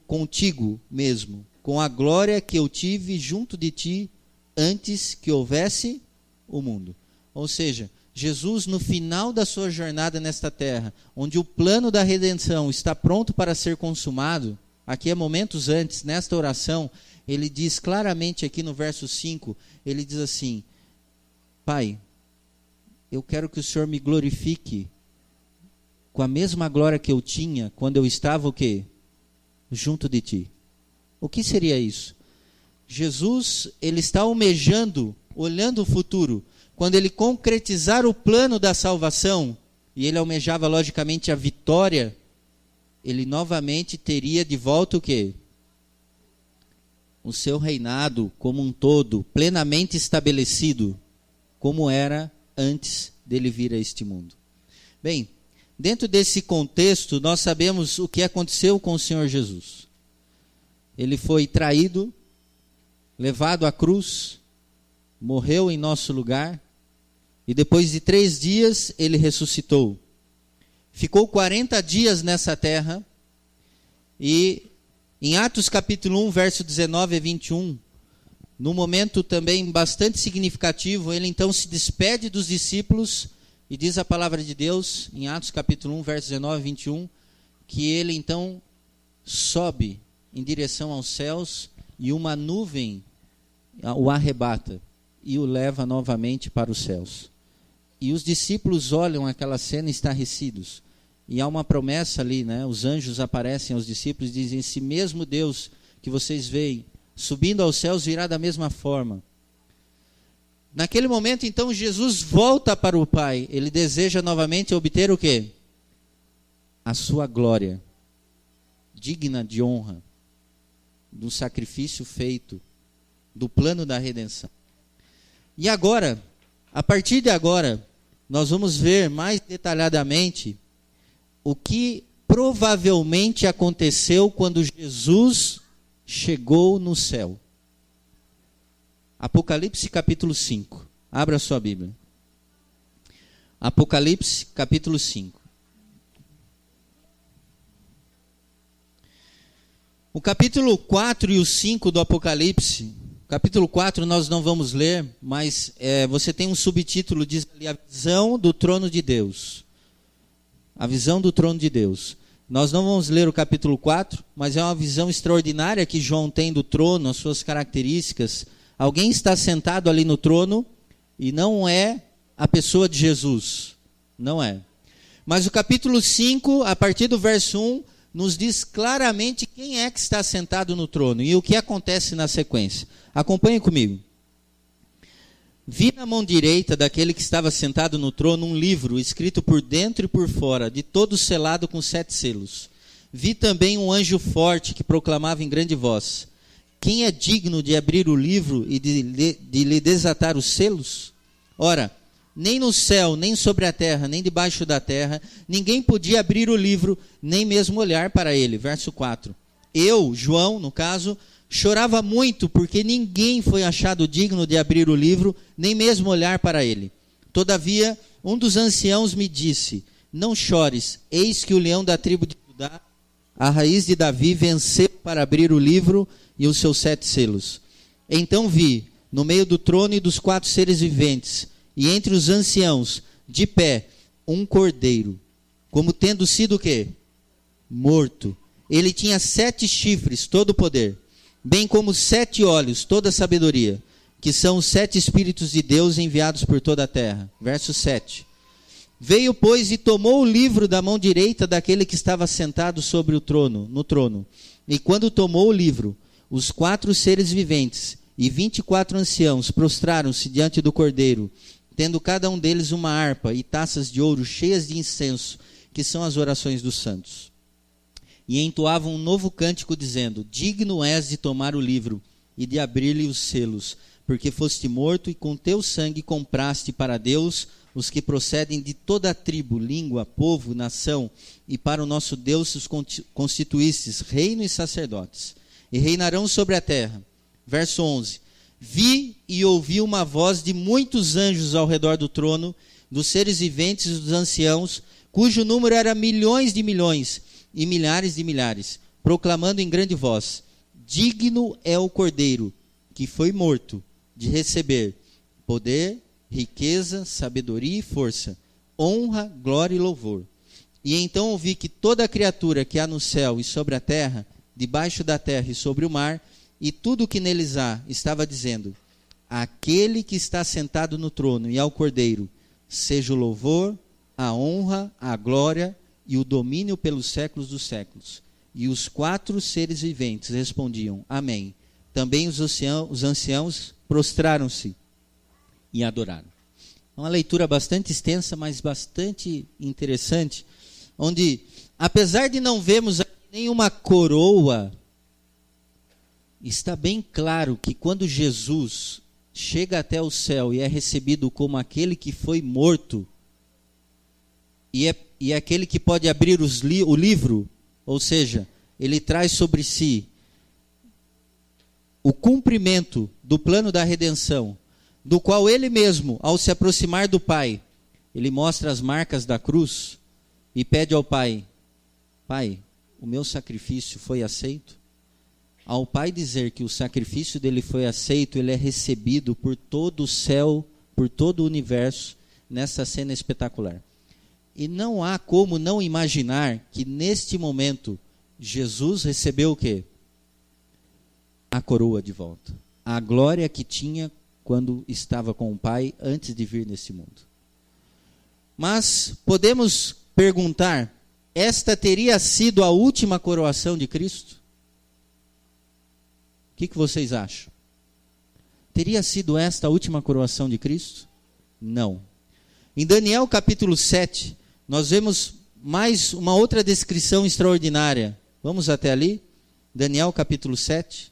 contigo mesmo, com a glória que eu tive junto de ti antes que houvesse o mundo. Ou seja, Jesus, no final da sua jornada nesta terra, onde o plano da redenção está pronto para ser consumado, aqui há momentos antes, nesta oração, ele diz claramente aqui no verso 5, ele diz assim: Pai, eu quero que o Senhor me glorifique com a mesma glória que eu tinha quando eu estava o quê? Junto de ti. O que seria isso? Jesus, ele está almejando, olhando o futuro, quando ele concretizar o plano da salvação, e ele almejava logicamente a vitória, ele novamente teria de volta o quê? O seu reinado como um todo, plenamente estabelecido, como era antes dele vir a este mundo. Bem, dentro desse contexto, nós sabemos o que aconteceu com o Senhor Jesus. Ele foi traído, levado à cruz, morreu em nosso lugar, e depois de 3 dias ele ressuscitou. Ficou 40 dias nessa terra, e em Atos capítulo 1, verso 19 a 21, num momento também bastante significativo, ele então se despede dos discípulos, e diz a palavra de Deus, em Atos capítulo 1, verso 19 a 21, que ele então sobe em direção aos céus, e uma nuvem o arrebata, e o leva novamente para os céus. E os discípulos olham aquela cena estarrecidos. E há uma promessa ali, né? Os anjos aparecem aos discípulos e dizem: esse mesmo Deus que vocês veem subindo aos céus virá da mesma forma. Naquele momento, então, Jesus volta para o Pai. Ele deseja novamente obter o quê? A sua glória, digna de honra, do sacrifício feito, do plano da redenção. E agora, a partir de agora, nós vamos ver mais detalhadamente o que provavelmente aconteceu quando Jesus chegou no céu. Apocalipse capítulo 5. Abra sua Bíblia. Apocalipse capítulo 5. O capítulo 4 e o 5 do Apocalipse, capítulo 4 nós não vamos ler, mas você tem um subtítulo, diz ali, a visão do trono de Deus. A visão do trono de Deus. Nós não vamos ler o capítulo 4, mas é uma visão extraordinária que João tem do trono, as suas características. Alguém está sentado ali no trono e não é a pessoa de Jesus. Não é. Mas o capítulo 5, a partir do verso 1, nos diz claramente quem é que está sentado no trono e o que acontece na sequência. Acompanhe comigo. Vi na mão direita daquele que estava sentado no trono um livro escrito por dentro e por fora, de todo selado com 7 selos. Vi também um anjo forte que proclamava em grande voz: quem é digno de abrir o livro e de lhe desatar os selos? Ora, nem no céu, nem sobre a terra, nem debaixo da terra, ninguém podia abrir o livro, nem mesmo olhar para ele. Verso 4. Eu, João, no caso, chorava muito, porque ninguém foi achado digno de abrir o livro, nem mesmo olhar para ele. Todavia, um dos anciãos me disse: não chores, eis que o leão da tribo de Judá, a raiz de Davi, venceu para abrir o livro e os seus 7 selos. Então vi, no meio do trono e dos 4 seres viventes, e entre os anciãos, de pé, um cordeiro, como tendo sido o quê? Morto. Ele tinha 7 chifres, todo o poder, bem como 7 olhos, toda a sabedoria, que são os 7 Espíritos de Deus enviados por toda a terra. Verso 7. Veio, pois, e tomou o livro da mão direita daquele que estava sentado sobre o trono, no trono. E quando tomou o livro, os 4 seres viventes e 24 anciãos prostraram-se diante do cordeiro, tendo cada um deles uma harpa e taças de ouro cheias de incenso, que são as orações dos santos. E entoavam um novo cântico, dizendo: digno és de tomar o livro e de abrir-lhe os selos, porque foste morto e com teu sangue compraste para Deus os que procedem de toda a tribo, língua, povo, nação, e para o nosso Deus os constituístes reino e sacerdotes, e reinarão sobre a terra. Verso 11. Vi e ouvi uma voz de muitos anjos ao redor do trono, dos seres viventes e dos anciãos, cujo número era milhões de milhões e milhares de milhares, proclamando em grande voz: digno é o cordeiro que foi morto de receber poder, riqueza, sabedoria e força, honra, glória e louvor. E então ouvi que toda criatura que há no céu e sobre a terra, debaixo da terra e sobre o mar, e tudo o que neles há, estava dizendo: aquele que está sentado no trono e ao cordeiro, seja o louvor, a honra, a glória e o domínio pelos séculos dos séculos. E os 4 seres viventes respondiam: amém. Também os anciãos prostraram-se e adoraram. É uma leitura bastante extensa, mas bastante interessante, onde, apesar de não vermos nenhuma coroa, está bem claro que quando Jesus chega até o céu e é recebido como aquele que foi morto, e é aquele que pode abrir o livro, ou seja, ele traz sobre si o cumprimento do plano da redenção, do qual ele mesmo, ao se aproximar do Pai, ele mostra as marcas da cruz e pede ao Pai: Pai, o meu sacrifício foi aceito? Ao Pai dizer que o sacrifício dele foi aceito, ele é recebido por todo o céu, por todo o universo, nessa cena espetacular. E não há como não imaginar que neste momento Jesus recebeu o quê? A coroa de volta. A glória que tinha quando estava com o Pai antes de vir nesse mundo. Mas podemos perguntar, esta teria sido a última coroação de Cristo? O que vocês acham? Teria sido esta a última coroação de Cristo? Não. Em Daniel capítulo 7, nós vemos mais uma outra descrição extraordinária. Vamos até ali? Daniel capítulo 7.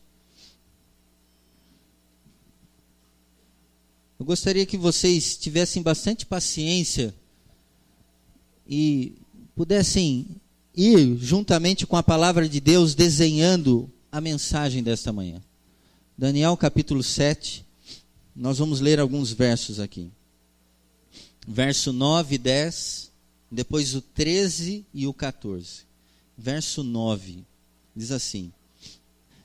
Eu gostaria que vocês tivessem bastante paciência e pudessem ir juntamente com a palavra de Deus desenhando a mensagem desta manhã. Daniel capítulo 7, nós vamos ler alguns versos aqui. Verso 9 e 10, depois o 13 e o 14. Verso 9, diz assim: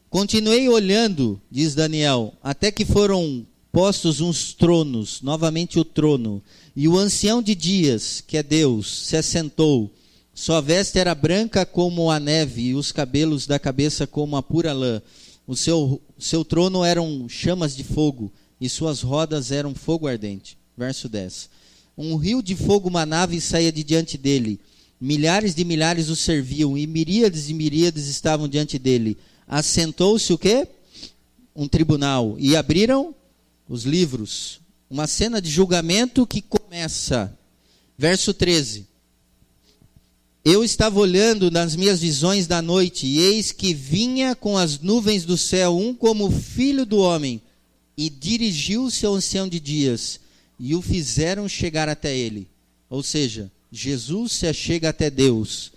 Continuei olhando, diz Daniel, até que foram postos uns tronos, novamente o trono, e o ancião de dias, que é Deus, se assentou. Sua veste era branca como a neve, e os cabelos da cabeça como a pura lã. O seu trono eram chamas de fogo, e suas rodas eram fogo ardente. Verso 10. Um rio de fogo manava e saía de diante dele. Milhares de milhares o serviam, e miríades de miríades estavam diante dele. Assentou-se o quê? Um tribunal. E abriram os livros. Uma cena de julgamento que começa. Verso 13. Eu estava olhando nas minhas visões da noite, e eis que vinha com as nuvens do céu um como filho do homem, e dirigiu-se ao ancião de dias, e o fizeram chegar até ele. Ou seja, Jesus se achega até Deus.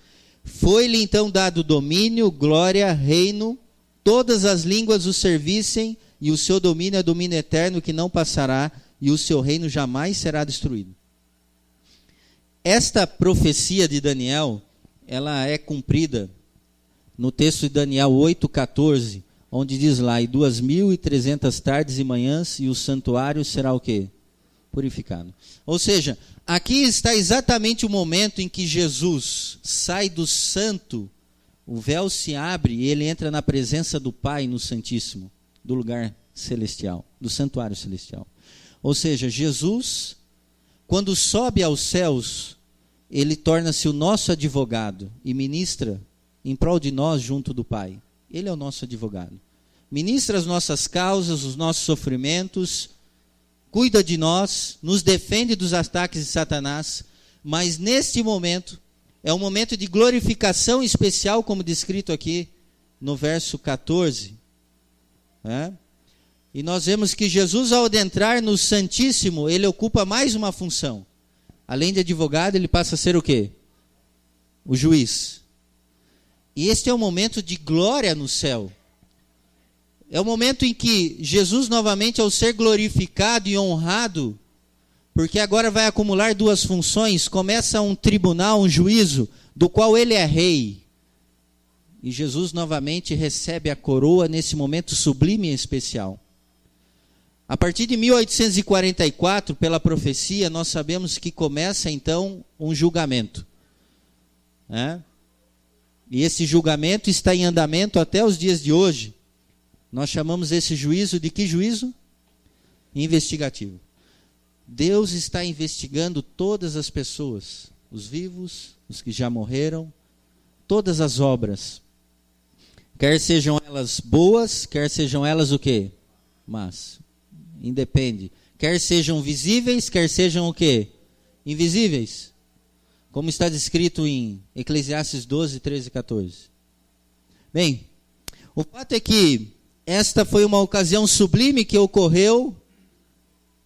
Foi-lhe então dado domínio, glória, reino, todas as línguas o servissem, e o seu domínio é domínio eterno que não passará, e o seu reino jamais será destruído. Esta profecia de Daniel, ela é cumprida no texto de Daniel 8,14, onde diz lá: e 2.300 tardes e manhãs, e o santuário será o quê? Purificado. Ou seja, aqui está exatamente o momento em que Jesus sai do santo, o véu se abre e ele entra na presença do Pai no Santíssimo, do lugar celestial, do santuário celestial. Ou seja, Jesus, quando sobe aos céus, ele torna-se o nosso advogado e ministra em prol de nós junto do Pai. Ele é o nosso advogado. Ministra as nossas causas, os nossos sofrimentos, cuida de nós, nos defende dos ataques de Satanás, mas neste momento, é um momento de glorificação especial, como descrito aqui no verso 14. E nós vemos que Jesus, ao adentrar no Santíssimo, ele ocupa mais uma função. Além de advogado, ele passa a ser o quê? O juiz. E este é um momento de glória no céu. É o momento em que Jesus, novamente, ao ser glorificado e honrado, porque agora vai acumular duas funções, começa um tribunal, um juízo, do qual ele é rei. E Jesus, novamente, recebe a coroa nesse momento sublime e especial. A partir de 1844, pela profecia, nós sabemos que começa então um julgamento. E esse julgamento está em andamento até os dias de hoje. Nós chamamos esse juízo de que juízo? Investigativo. Deus está investigando todas as pessoas, os vivos, os que já morreram, todas as obras. Quer sejam elas boas, quer sejam elas o quê? Más. Independe. Quer sejam visíveis, quer sejam o quê? Invisíveis. Como está descrito em Eclesiastes 12, 13 e 14. Bem, o fato é que esta foi uma ocasião sublime que ocorreu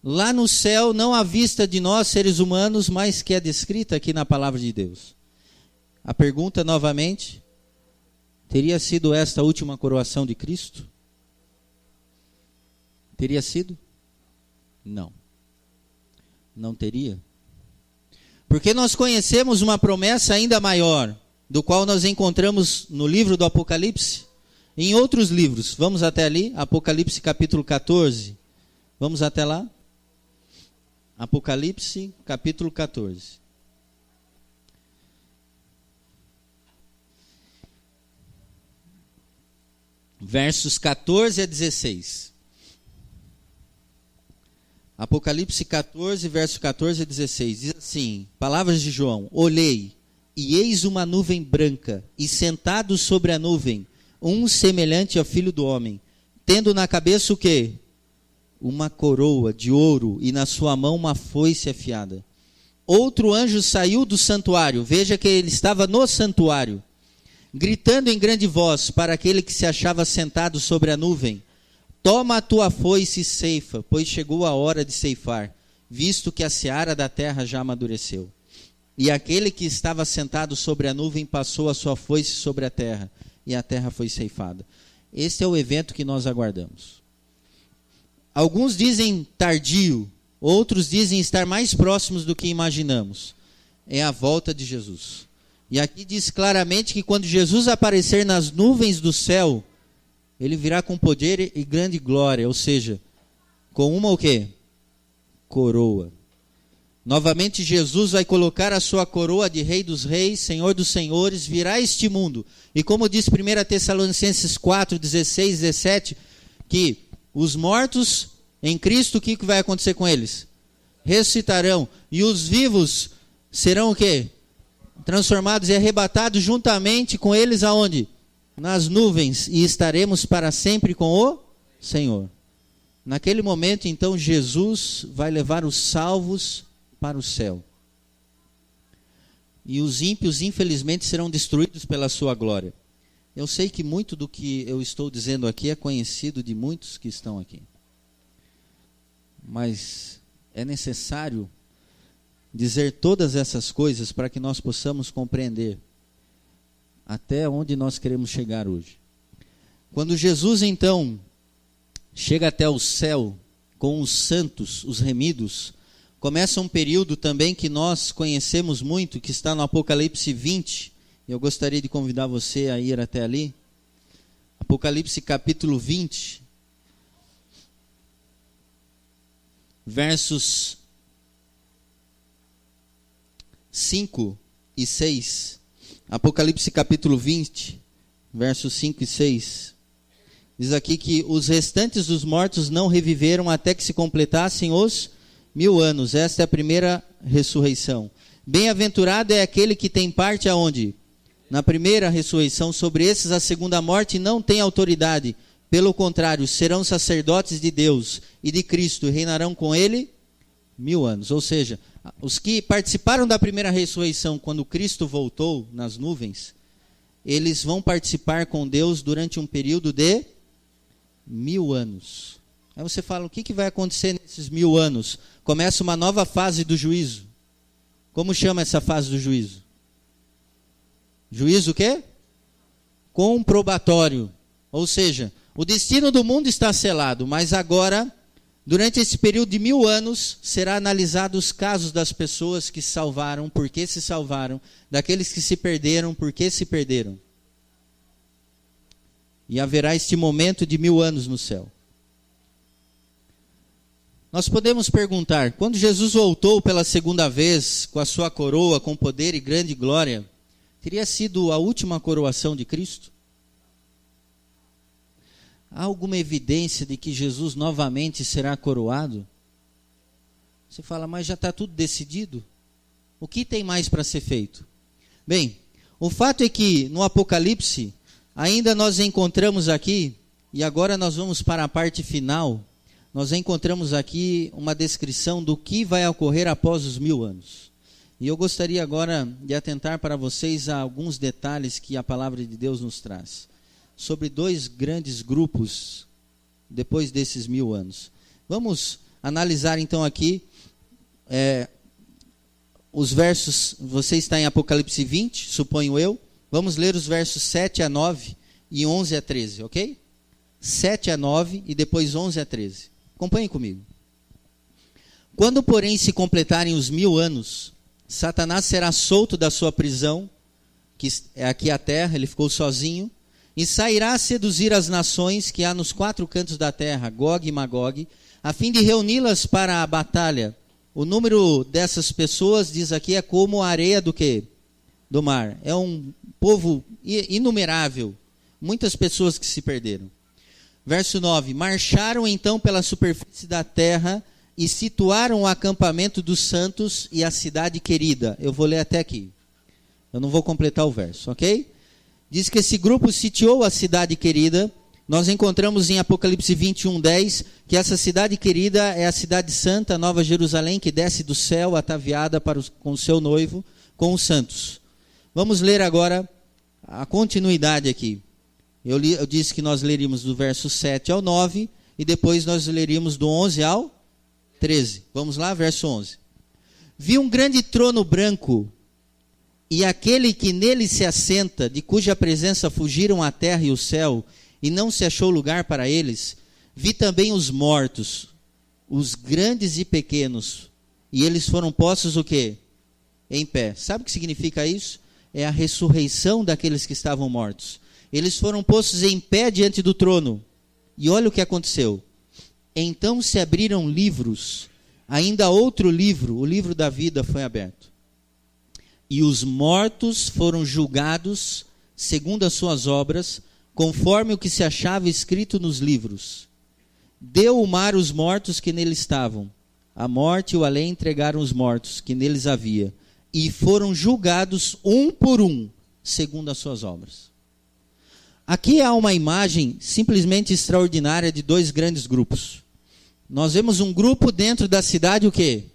lá no céu, não à vista de nós, seres humanos, mas que é descrita aqui na palavra de Deus. A pergunta novamente, teria sido esta a última coroação de Cristo? Teria sido? Não. Não teria. Porque nós conhecemos uma promessa ainda maior, do qual nós encontramos no livro do Apocalipse, e em outros livros. Vamos até ali, Apocalipse capítulo 14. Vamos até lá? Apocalipse capítulo 14. Versos 14 a 16. Apocalipse 14, verso 14 a 16. Diz assim, palavras de João. Olhei, e eis uma nuvem branca, e sentado sobre a nuvem, um semelhante ao Filho do Homem, tendo na cabeça o quê? Uma coroa de ouro, e na sua mão uma foice afiada. Outro anjo saiu do santuário, veja que ele estava no santuário, gritando em grande voz para aquele que se achava sentado sobre a nuvem, toma a tua foice e ceifa, pois chegou a hora de ceifar, visto que a seara da terra já amadureceu. E aquele que estava sentado sobre a nuvem passou a sua foice sobre a terra, e a terra foi ceifada. Este é o evento que nós aguardamos. Alguns dizem tardio, outros dizem estar mais próximos do que imaginamos. É a volta de Jesus. E aqui diz claramente que quando Jesus aparecer nas nuvens do céu, ele virá com poder e grande glória, ou seja, com uma o quê? Coroa. Novamente Jesus vai colocar a sua coroa de Rei dos Reis, Senhor dos Senhores, virá a este mundo. E como diz 1 Tessalonicenses 4, 16, 17, que os mortos em Cristo, o que vai acontecer com eles? Ressuscitarão. E os vivos serão o quê? Transformados e arrebatados juntamente com eles aonde? Nas nuvens, e estaremos para sempre com o Senhor. Naquele momento, então, Jesus vai levar os salvos para o céu. E os ímpios, infelizmente, serão destruídos pela sua glória. Eu sei que muito do que eu estou dizendo aqui é conhecido de muitos que estão aqui. Mas é necessário dizer todas essas coisas para que nós possamos compreender até onde nós queremos chegar hoje. Quando Jesus, então, chega até o céu com os santos, os remidos, começa um período também que nós conhecemos muito, que está no Apocalipse 20. Eu gostaria de convidar você a ir até ali. Apocalipse capítulo 20, versos 5 e 6. Apocalipse capítulo 20, versos 5 e 6. Diz aqui que os restantes dos mortos não reviveram até que se completassem os 1000 anos. Esta é a primeira ressurreição. Bem-aventurado é aquele que tem parte aonde? Na primeira ressurreição. Sobre esses a segunda morte não tem autoridade. Pelo contrário, serão sacerdotes de Deus e de Cristo e reinarão com ele 1000 anos. Ou seja, os que participaram da primeira ressurreição quando Cristo voltou nas nuvens, eles vão participar com Deus durante um período de 1000 anos. Aí você fala, o que vai acontecer nesses 1000 anos? Começa uma nova fase do juízo. Como chama essa fase do juízo? Juízo o quê? Comprobatório. Ou seja, o destino do mundo está selado, mas agora, durante esse período de 1000 anos, será analisado os casos das pessoas que se salvaram, por que se salvaram, daqueles que se perderam, por que se perderam. E haverá este momento de 1000 anos no céu. Nós podemos perguntar, quando Jesus voltou pela segunda vez, com a sua coroa, com poder e grande glória, teria sido a última coroação de Cristo? Há alguma evidência de que Jesus novamente será coroado? Você fala, mas já está tudo decidido? O que tem mais para ser feito? Bem, o fato é que no Apocalipse, ainda nós encontramos aqui, e agora nós vamos para a parte final, nós encontramos aqui uma descrição do que vai ocorrer após os 1000 anos. E eu gostaria agora de atentar para vocês a alguns detalhes que a palavra de Deus nos traz. Sobre 2 grandes grupos depois desses 1000 anos. Vamos analisar então aqui os versos. Você está em Apocalipse 20, suponho eu. Vamos ler os versos 7 a 9 e 11 a 13, ok? 7 a 9 e depois 11 a 13. Acompanhem comigo. Quando, porém, se completarem os 1000 anos, Satanás será solto da sua prisão, que é aqui a terra, ele ficou sozinho, e sairá a seduzir as nações que há nos 4 cantos da terra, Gog e Magog, a fim de reuni-las para a batalha. O número dessas pessoas, diz aqui, é como a areia do quê? Do mar. É um povo inumerável, muitas pessoas que se perderam. Verso 9, marcharam então pela superfície da terra e situaram o acampamento dos santos e a cidade querida. Eu vou ler até aqui. Eu não vou completar o verso, ok? Diz que esse grupo sitiou a cidade querida. Nós encontramos em Apocalipse 21:10 que essa cidade querida é a cidade santa, Nova Jerusalém, que desce do céu ataviada com o seu noivo, com os santos. Vamos ler agora a continuidade aqui. Eu disse que nós leríamos do verso 7 ao 9 e depois nós leríamos do 11 ao 13. Vamos lá, verso 11. Vi um grande trono branco e aquele que nele se assenta, de cuja presença fugiram a terra e o céu, e não se achou lugar para eles. Vi também os mortos, os grandes e pequenos, e eles foram postos o quê? Em pé. Sabe o que significa isso? É a ressurreição daqueles que estavam mortos. Eles foram postos em pé diante do trono. E olha o que aconteceu. Então se abriram livros, ainda outro livro, o livro da vida foi aberto. E os mortos foram julgados segundo as suas obras, conforme o que se achava escrito nos livros. Deu o mar os mortos que nele estavam. A morte e o além entregaram os mortos que neles havia. E foram julgados um por um, segundo as suas obras. Aqui há uma imagem simplesmente extraordinária de 2 grandes grupos. Nós vemos um grupo dentro da cidade, o quê?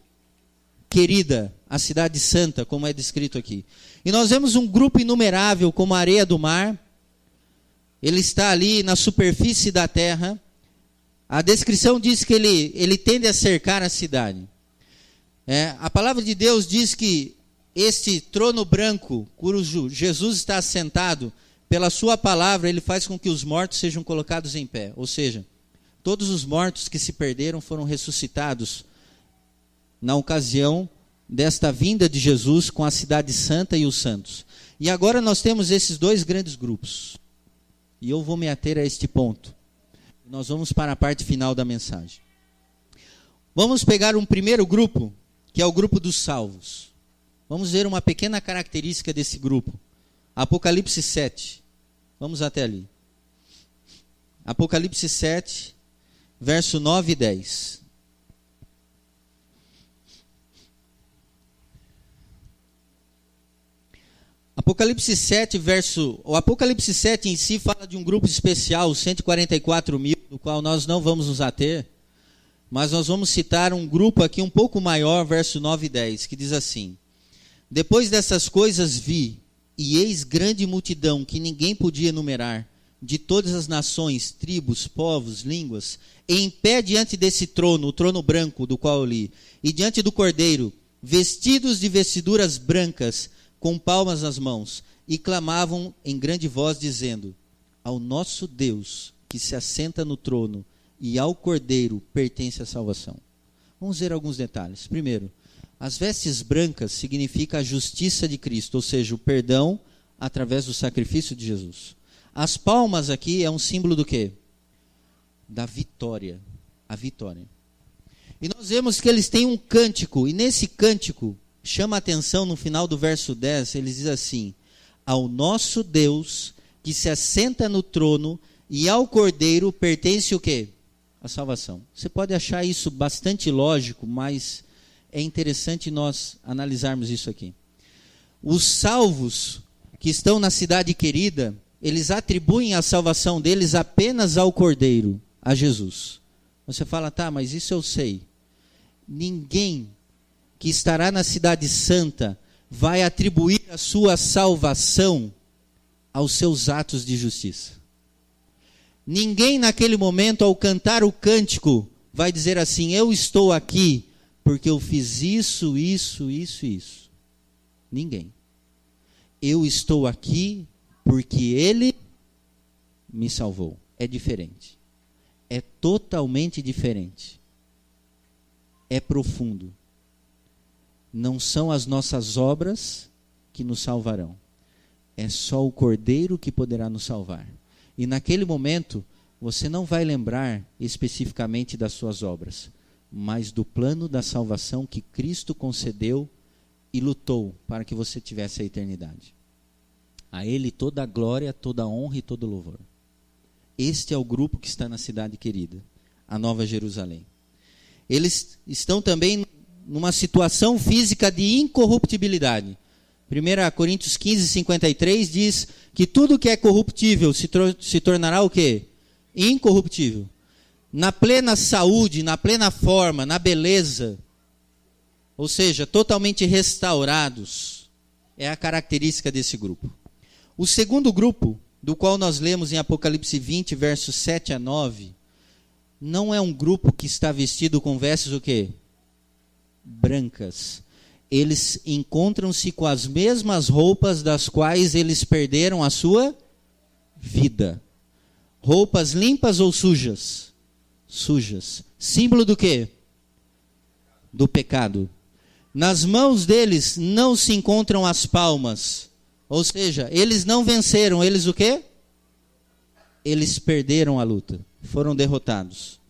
Querida, a cidade santa, como é descrito aqui. E nós vemos um grupo inumerável, como a areia do mar. Ele está ali na superfície da terra. A descrição diz que ele tende a cercar a cidade. A palavra de Deus diz que este trono branco, cujo Jesus está assentado, pela sua palavra, ele faz com que os mortos sejam colocados em pé. Ou seja, todos os mortos que se perderam foram ressuscitados na ocasião desta vinda de Jesus com a cidade santa e os santos. E agora nós temos esses 2 grandes grupos. E eu vou me ater a este ponto. Nós vamos para a parte final da mensagem. Vamos pegar um primeiro grupo, que é o grupo dos salvos. Vamos ver uma pequena característica desse grupo. Apocalipse 7. Vamos até ali. Apocalipse 7, verso 9 e 10. Apocalipse 7, o Apocalipse 7 em si fala de um grupo especial, os 144.000, do qual nós não vamos nos ater, mas nós vamos citar um grupo aqui um pouco maior, verso 9 e 10, que diz assim: Depois dessas coisas vi, e eis grande multidão que ninguém podia enumerar, de todas as nações, tribos, povos, línguas, em pé diante desse trono, o trono branco do qual eu li, e diante do Cordeiro, vestidos de vestiduras brancas, com palmas nas mãos, e clamavam em grande voz, dizendo: Ao nosso Deus, que se assenta no trono, e ao Cordeiro pertence a salvação. Vamos ver alguns detalhes. Primeiro, as vestes brancas significa a justiça de Cristo, ou seja, o perdão através do sacrifício de Jesus. As palmas aqui é um símbolo do quê? Da vitória. A vitória. E nós vemos que eles têm um cântico, e nesse cântico, chama a atenção no final do verso 10, eles dizem assim: Ao nosso Deus, que se assenta no trono, e ao Cordeiro pertence o quê? A salvação. Você pode achar isso bastante lógico, mas é interessante nós analisarmos isso aqui. Os salvos que estão na cidade querida, eles atribuem a salvação deles apenas ao Cordeiro, a Jesus. Você fala, tá, mas isso eu sei. Ninguém que estará na cidade santa vai atribuir a sua salvação aos seus atos de justiça. Ninguém naquele momento, ao cantar o cântico, vai dizer assim: eu estou aqui porque eu fiz isso, isso, isso, isso. Ninguém. Eu estou aqui porque Ele me salvou. É diferente. É totalmente diferente. É profundo. Não são as nossas obras que nos salvarão. É só o Cordeiro que poderá nos salvar. E naquele momento, você não vai lembrar especificamente das suas obras, mas do plano da salvação que Cristo concedeu e lutou para que você tivesse a eternidade. A Ele toda a glória, toda a honra e todo o louvor. Este é o grupo que está na cidade querida, a Nova Jerusalém. Eles estão também numa situação física de incorruptibilidade. 1 Coríntios 15, 53 diz que tudo que é corruptível se tornará o quê? Incorruptível. Na plena saúde, na plena forma, na beleza, ou seja, totalmente restaurados, é a característica desse grupo. O segundo grupo, do qual nós lemos em Apocalipse 20, versos 7 a 9, não é um grupo que está vestido com vestes o quê? Brancas. Eles encontram-se com as mesmas roupas das quais eles perderam a sua vida. Roupas limpas ou sujas? Sujas. Símbolo do quê? Do pecado. Nas mãos deles não se encontram as palmas. Ou seja, eles não venceram. Eles o quê? Eles perderam a luta. Foram derrotados.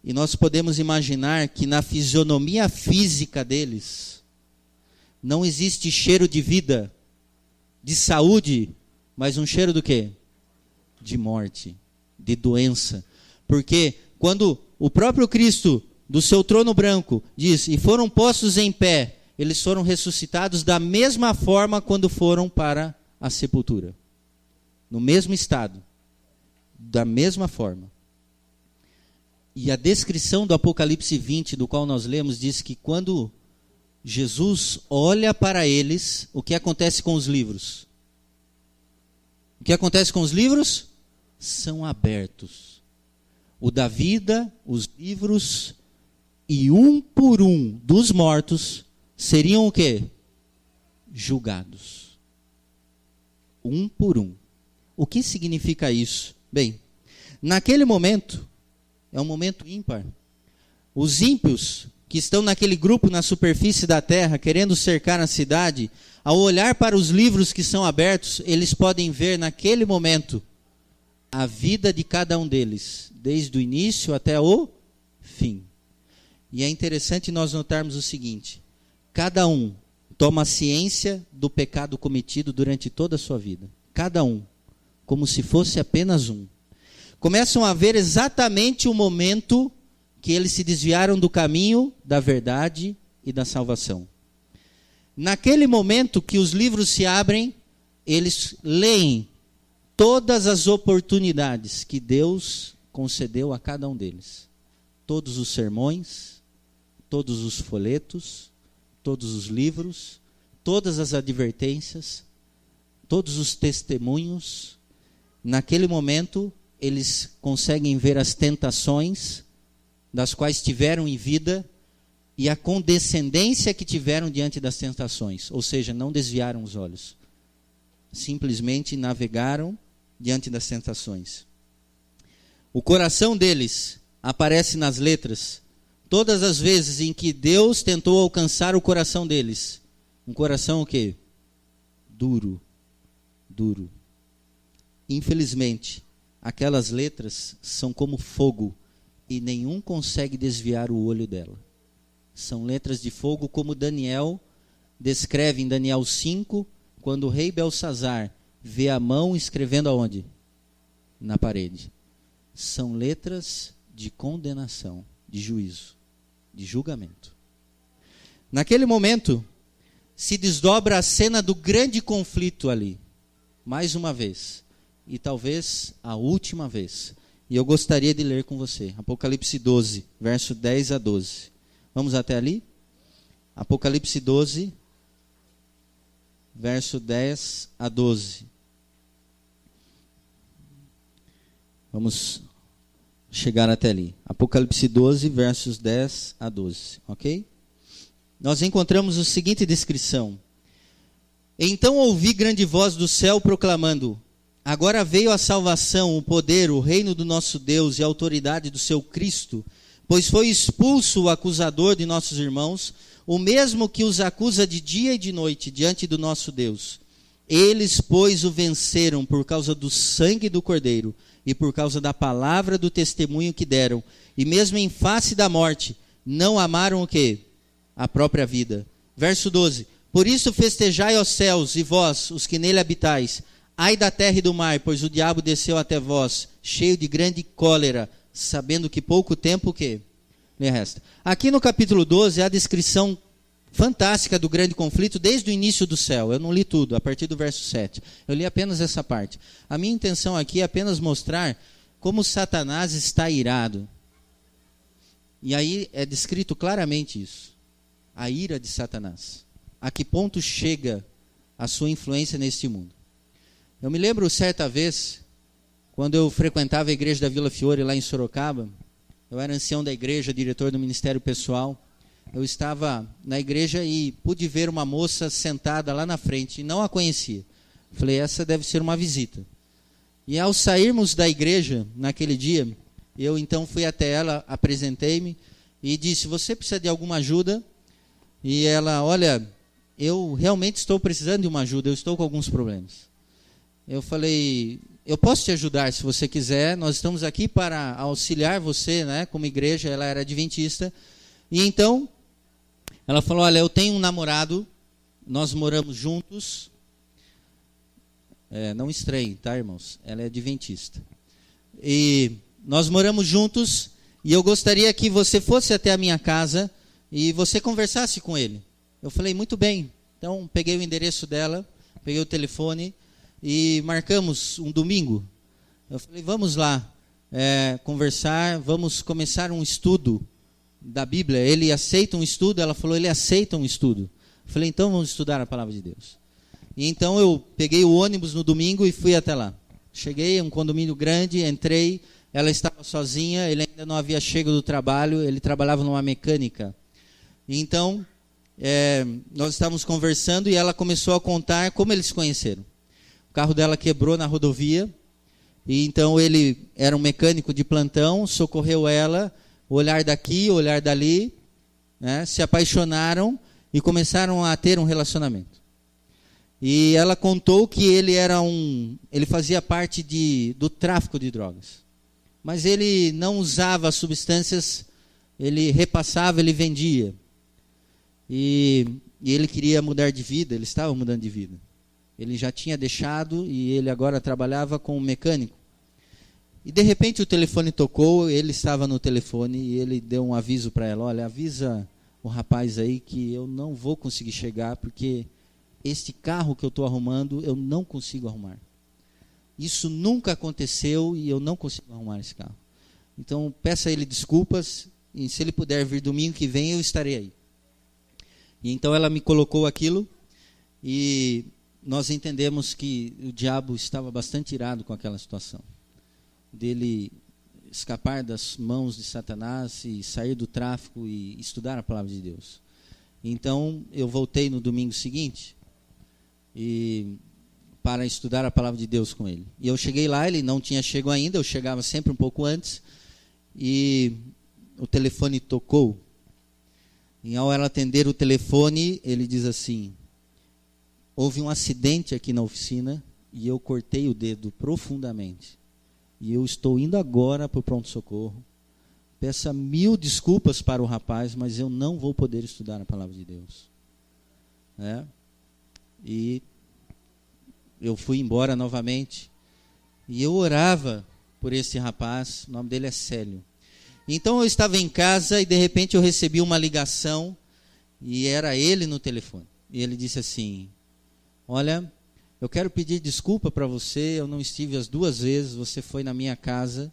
E nós podemos imaginar que na fisionomia física deles não existe cheiro de vida, de saúde, mas um cheiro do quê? De morte, de doença. Porque quando o próprio Cristo, do seu trono branco, diz, e foram postos em pé, eles foram ressuscitados da mesma forma quando foram para a sepultura. No mesmo estado, da mesma forma. E a descrição do Apocalipse 20, do qual nós lemos, diz que quando Jesus olha para eles, o que acontece com os livros? O que acontece com os livros? São abertos. O da vida, os livros, e um por um dos mortos seriam o quê? Julgados. Um por um. O que significa isso? Bem, naquele momento, é um momento ímpar. Os ímpios que estão naquele grupo na superfície da terra, querendo cercar a cidade, ao olhar para os livros que são abertos, eles podem ver naquele momento a vida de cada um deles, desde o início até o fim. E é interessante nós notarmos o seguinte: cada um toma ciência do pecado cometido durante toda a sua vida. Cada um, como se fosse apenas um. Começam a ver exatamente o momento que eles se desviaram do caminho da verdade e da salvação. Naquele momento que os livros se abrem, eles leem todas as oportunidades que Deus concedeu a cada um deles. Todos os sermões, todos os folhetos, todos os livros, todas as advertências, todos os testemunhos. Naquele momento, eles conseguem ver as tentações das quais tiveram em vida e a condescendência que tiveram diante das tentações. Ou seja, não desviaram os olhos. Simplesmente navegaram diante das tentações. O coração deles aparece nas letras. Todas as vezes em que Deus tentou alcançar o coração deles. Um coração o quê? Duro. Duro. Infelizmente, aquelas letras são como fogo e nenhum consegue desviar o olho dela. São letras de fogo, como Daniel descreve em Daniel 5, quando o rei Belsazar vê a mão escrevendo aonde? Na parede. São letras de condenação, de juízo, de julgamento. Naquele momento, se desdobra a cena do grande conflito ali. Mais uma vez. E talvez a última vez. E eu gostaria de ler com você. Apocalipse 12, verso 10 a 12. Vamos até ali? Apocalipse 12, verso 10 a 12. Vamos chegar até ali. Apocalipse 12, versos 10 a 12, ok? Nós encontramos a seguinte descrição. Então ouvi grande voz do céu proclamando: agora veio a salvação, o poder, o reino do nosso Deus e a autoridade do seu Cristo, pois foi expulso o acusador de nossos irmãos, o mesmo que os acusa de dia e de noite diante do nosso Deus. Eles, pois, o venceram por causa do sangue do Cordeiro e por causa da palavra do testemunho que deram, e mesmo em face da morte, não amaram o quê? A própria vida. Verso 12. Por isso festejai, ó céus, e vós, os que nele habitais. Ai da terra e do mar, pois o diabo desceu até vós, cheio de grande cólera, sabendo que pouco tempo o quê? Lhe resta. Aqui no capítulo 12 é a descrição fantástica do grande conflito desde o início do céu. Eu não li tudo, a partir do verso 7. Eu li apenas essa parte. A minha intenção aqui é apenas mostrar como Satanás está irado. E aí é descrito claramente isso. A ira de Satanás. A que ponto chega a sua influência neste mundo. Eu me lembro certa vez, quando eu frequentava a igreja da Vila Fiore lá em Sorocaba, eu era ancião da igreja, diretor do ministério pessoal. Eu estava na igreja e pude ver uma moça sentada lá na frente e não a conhecia. Falei, essa deve ser uma visita. E ao sairmos da igreja naquele dia, eu então fui até ela, apresentei-me e disse, você precisa de alguma ajuda? E ela, olha, eu realmente estou precisando de uma ajuda, eu estou com alguns problemas. Eu falei, eu posso te ajudar se você quiser, nós estamos aqui para auxiliar você, né, como igreja. Ela era adventista. E então, ela falou, olha, eu tenho um namorado, nós moramos juntos. Não estranhe, tá, irmãos? Ela é adventista. E nós moramos juntos e eu gostaria que você fosse até a minha casa e você conversasse com ele. Eu falei, muito bem. Então, peguei o endereço dela, peguei o telefone e marcamos um domingo. Eu falei, vamos lá conversar, vamos começar um estudo da Bíblia. Ele aceita um estudo? Ela falou, ele aceita um estudo. Eu falei, então vamos estudar a palavra de Deus. E então eu peguei o ônibus no domingo e fui até lá. Cheguei, um condomínio grande, entrei, ela estava sozinha, ele ainda não havia chegado do trabalho, ele trabalhava numa mecânica. E então, nós estávamos conversando e ela começou a contar como eles se conheceram. O carro dela quebrou na rodovia, e então ele era um mecânico de plantão, socorreu ela, olhar daqui, olhar dali, né, se apaixonaram e começaram a ter um relacionamento. E ela contou que ele fazia parte do tráfico de drogas. Mas ele não usava substâncias, ele repassava, ele vendia. E ele queria mudar de vida, ele estava mudando de vida. Ele já tinha deixado e ele agora trabalhava como mecânico. E de repente o telefone tocou, ele estava no telefone e ele deu um aviso para ela, olha, avisa o rapaz aí que eu não vou conseguir chegar porque este carro que eu estou arrumando, eu não consigo arrumar. Isso nunca aconteceu e eu não consigo arrumar esse carro. Então peça a ele desculpas e se ele puder vir domingo que vem eu estarei aí. E então ela me colocou aquilo e nós entendemos que o diabo estava bastante irado com aquela situação. Dele escapar das mãos de Satanás e sair do tráfico e estudar a palavra de Deus. Então eu voltei no domingo seguinte para estudar a palavra de Deus com ele. E eu cheguei lá, ele não tinha chegado ainda, eu chegava sempre um pouco antes, e o telefone tocou. E ao ela atender o telefone, ele diz assim, houve um acidente aqui na oficina e eu cortei o dedo profundamente. E eu estou indo agora para o pronto-socorro. Peça 1000 desculpas para o rapaz, mas eu não vou poder estudar a palavra de Deus. E eu fui embora novamente. E eu orava por esse rapaz, o nome dele é Célio. Então eu estava em casa e de repente eu recebi uma ligação e era ele no telefone. E ele disse assim, olha, eu quero pedir desculpa para você, eu não estive as 2 vezes, você foi na minha casa,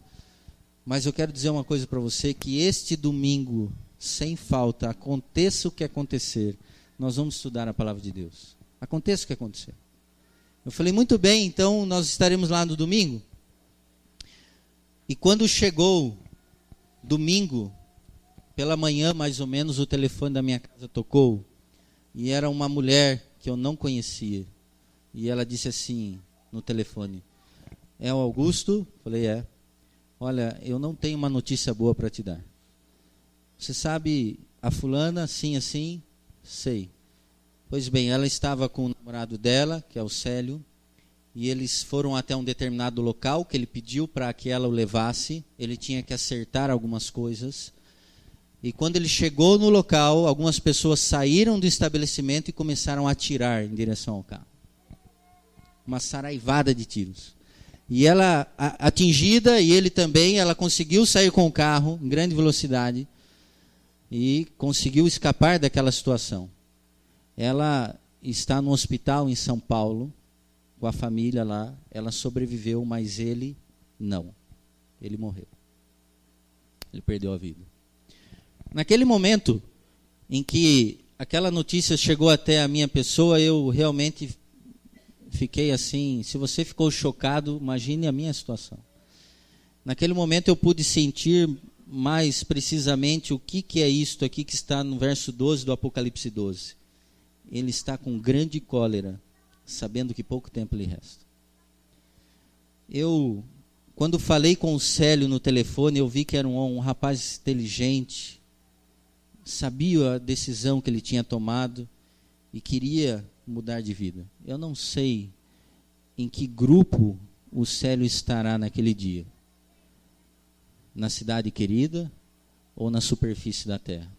mas eu quero dizer uma coisa para você, que este domingo, sem falta, aconteça o que acontecer, nós vamos estudar a palavra de Deus. Aconteça o que acontecer. Eu falei, muito bem, então nós estaremos lá no domingo. E quando chegou domingo, pela manhã mais ou menos, o telefone da minha casa tocou. E era uma mulher que eu não conhecia. E ela disse assim no telefone: é o Augusto? Falei, é. Olha, eu não tenho uma notícia boa para te dar. Você sabe a fulana, assim, assim? Sei. Pois bem, ela estava com o namorado dela, que é o Célio, e eles foram até um determinado local que ele pediu para que ela o levasse. Ele tinha que acertar algumas coisas. E quando ele chegou no local, algumas pessoas saíram do estabelecimento e começaram a atirar em direção ao carro. Uma saraivada de tiros. E ela, atingida, e ele também, ela conseguiu sair com o carro em grande velocidade e conseguiu escapar daquela situação. Ela está no hospital em São Paulo, com a família lá. Ela sobreviveu, mas ele não. Ele morreu. Ele perdeu a vida. Naquele momento em que aquela notícia chegou até a minha pessoa, eu realmente fiquei assim. Se você ficou chocado, imagine a minha situação. Naquele momento eu pude sentir mais precisamente o que é isto aqui que está no verso 12 do Apocalipse 12. Ele está com grande cólera, sabendo que pouco tempo lhe resta. Quando falei com o Célio no telefone, eu vi que era um rapaz inteligente, sabia a decisão que ele tinha tomado e queria mudar de vida. Eu não sei em que grupo o Célio estará naquele dia. Na cidade querida ou na superfície da terra.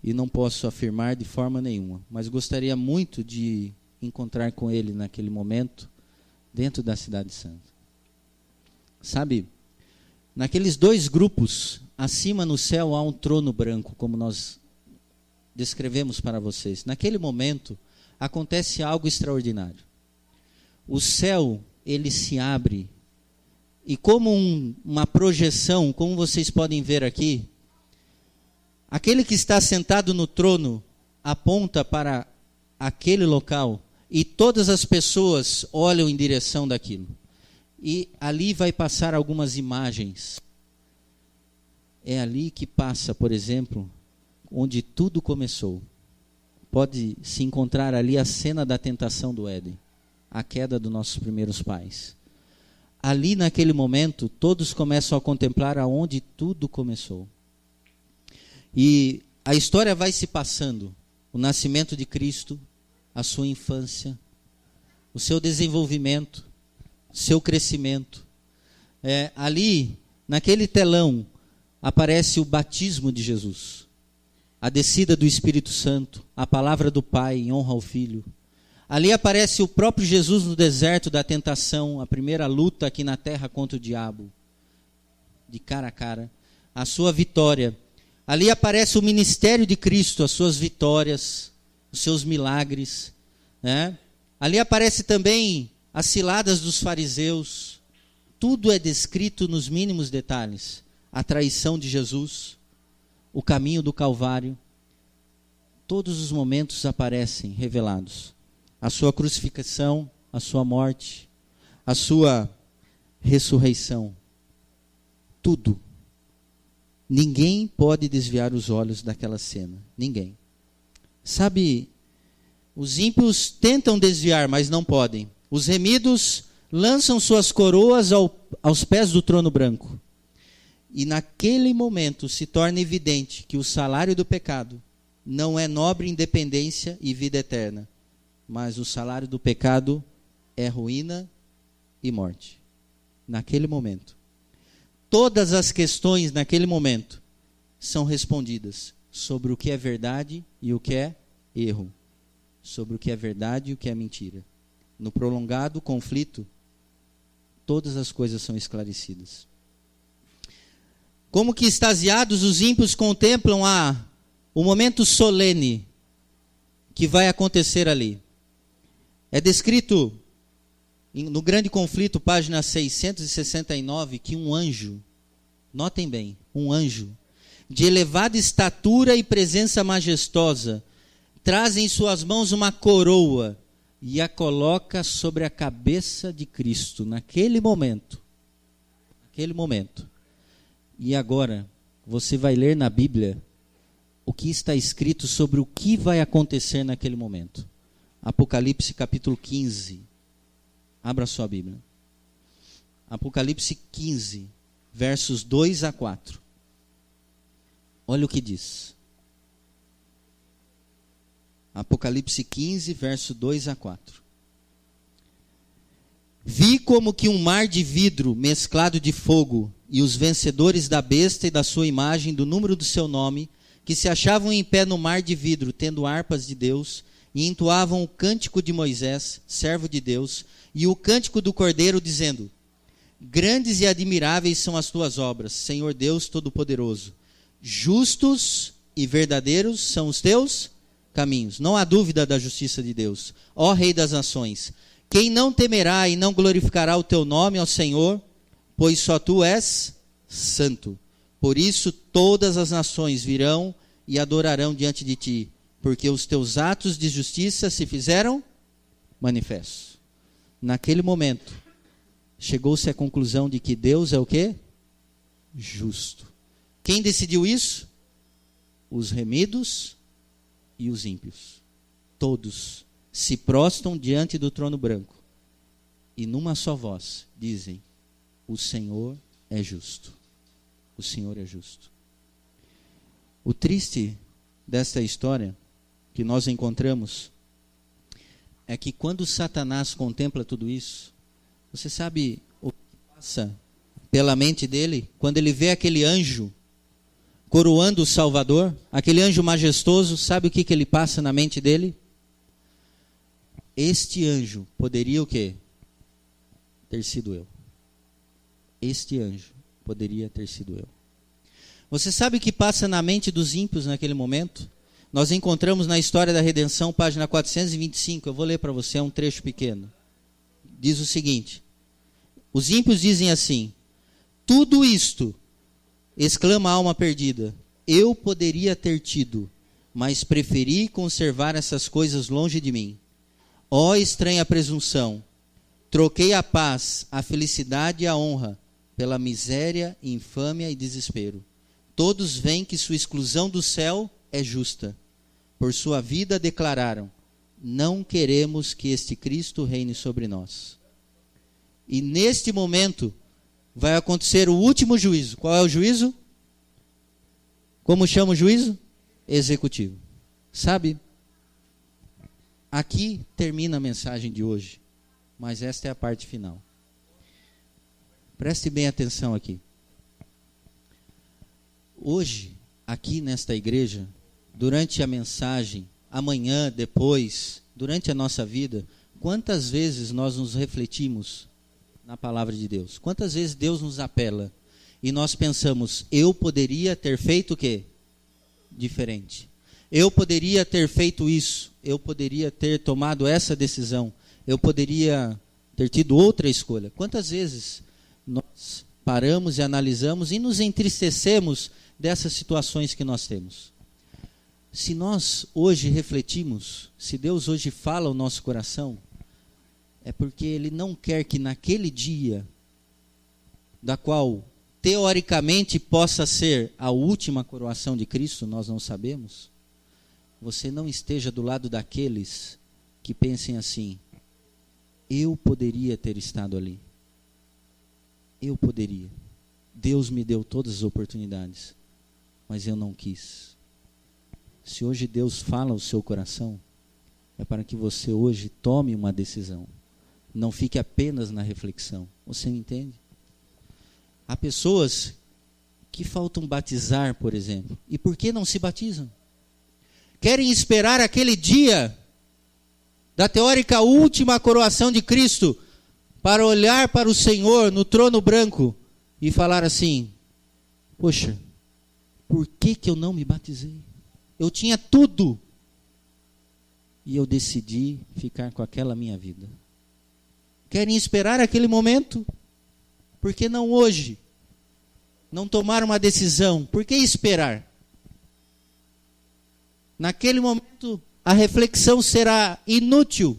E não posso afirmar de forma nenhuma, mas gostaria muito de encontrar com ele naquele momento, dentro da cidade santa. Sabe, naqueles dois grupos, acima no céu há um trono branco, como nós descrevemos para vocês. Naquele momento, acontece algo extraordinário. O céu, ele se abre, e como uma projeção, como vocês podem ver aqui, aquele que está sentado no trono aponta para aquele local, e todas as pessoas olham em direção daquilo. E ali vai passar algumas imagens. É ali que passa, por exemplo, onde tudo começou. Pode se encontrar ali a cena da tentação do Éden, a queda dos nossos primeiros pais. Ali naquele momento, todos começam a contemplar aonde tudo começou. E a história vai se passando. O nascimento de Cristo, a sua infância, o seu desenvolvimento, o seu crescimento. Ali, naquele telão, aparece o batismo de Jesus. A descida do Espírito Santo, a palavra do Pai em honra ao Filho. Ali aparece o próprio Jesus no deserto da tentação, a primeira luta aqui na terra contra o diabo, de cara a cara, a sua vitória. Ali aparece o ministério de Cristo, as suas vitórias, os seus milagres, né? Ali aparece também as ciladas dos fariseus. Tudo é descrito nos mínimos detalhes. A traição de Jesus, o caminho do Calvário. Todos os momentos aparecem revelados. A sua crucificação, a sua morte, a sua ressurreição. Tudo. Ninguém pode desviar os olhos daquela cena. Ninguém. Sabe, os ímpios tentam desviar, mas não podem. Os remidos lançam suas coroas aos pés do trono branco. E naquele momento se torna evidente que o salário do pecado não é nobre independência e vida eterna, mas o salário do pecado é ruína e morte. Naquele momento. Todas as questões naquele momento são respondidas sobre o que é verdade e o que é erro. Sobre o que é verdade e o que é mentira. No prolongado conflito, todas as coisas são esclarecidas. Como que extasiados os ímpios contemplam o momento solene que vai acontecer ali. É descrito no grande conflito, página 669, que um anjo, notem bem, um anjo, de elevada estatura e presença majestosa, traz em suas mãos uma coroa e a coloca sobre a cabeça de Cristo. Naquele momento, E agora, você vai ler na Bíblia o que está escrito sobre o que vai acontecer naquele momento. Apocalipse capítulo 15. Abra sua Bíblia. Apocalipse 15, versos 2 a 4. Olha o que diz. Apocalipse 15, verso 2 a 4. Vi como que um mar de vidro mesclado de fogo, e os vencedores da besta e da sua imagem, do número do seu nome, que se achavam em pé no mar de vidro, tendo harpas de Deus, e entoavam o cântico de Moisés, servo de Deus, e o cântico do Cordeiro, dizendo: grandes e admiráveis são as tuas obras, Senhor Deus Todo-Poderoso. Justos e verdadeiros são os teus caminhos. Não há dúvida da justiça de Deus. Ó Rei das nações, quem não temerá e não glorificará o teu nome, ó Senhor, pois só tu és santo. Por isso todas as nações virão e adorarão diante de ti, porque os teus atos de justiça se fizeram manifestos. Naquele momento, chegou-se à conclusão de que Deus é o quê? Justo. Quem decidiu isso? Os remidos e os ímpios. Todos se prostram diante do trono branco e numa só voz dizem: o Senhor é justo. O Senhor é justo. O triste desta história que nós encontramos é que quando Satanás contempla tudo isso, você sabe o que passa pela mente dele quando ele vê aquele anjo coroando o Salvador, aquele anjo majestoso? Sabe o que ele passa na mente dele? Este anjo poderia o quê? Ter sido eu. Este anjo poderia ter sido eu. Você sabe o que passa na mente dos ímpios naquele momento? Nós encontramos na História da Redenção, página 425, eu vou ler para você, é um trecho pequeno. Diz o seguinte: os ímpios dizem assim: tudo isto, exclama a alma perdida, eu poderia ter tido, mas preferi conservar essas coisas longe de mim. Ó estranha presunção, troquei a paz, a felicidade e a honra pela miséria, infâmia e desespero. Todos veem que sua exclusão do céu é justa. Por sua vida declararam: não queremos que este Cristo reine sobre nós. E neste momento vai acontecer o último juízo. Qual é o juízo? Como chama o juízo? Executivo. Sabe? Aqui termina a mensagem de hoje, mas esta é a parte final. Preste bem atenção aqui. Hoje, aqui nesta igreja, durante a mensagem, amanhã, depois, durante a nossa vida, quantas vezes nós nos refletimos na palavra de Deus? Quantas vezes Deus nos apela e nós pensamos: eu poderia ter feito o quê? Diferente. Eu poderia ter feito isso. Eu poderia ter tomado essa decisão. Eu poderia ter tido outra escolha. Quantas vezes nós paramos e analisamos e nos entristecemos dessas situações que nós temos? Se nós hoje refletimos, se Deus hoje fala ao nosso coração, é porque Ele não quer que naquele dia, da qual teoricamente possa ser a última coroação de Cristo, nós não sabemos, você não esteja do lado daqueles que pensem assim: eu poderia ter estado ali. Eu poderia. Deus me deu todas as oportunidades, mas eu não quis. Se hoje Deus fala ao seu coração, é para que você hoje tome uma decisão. Não fique apenas na reflexão. Você me entende? Há pessoas que faltam batizar, por exemplo. E por que não se batizam? Querem esperar aquele dia da teórica última coroação de Cristo para olhar para o Senhor no trono branco e falar assim: poxa, por que eu não me batizei? Eu tinha tudo e eu decidi ficar com aquela minha vida. Querem esperar aquele momento? Por que não hoje? Não tomar uma decisão? Por que esperar? Naquele momento, a reflexão será inútil.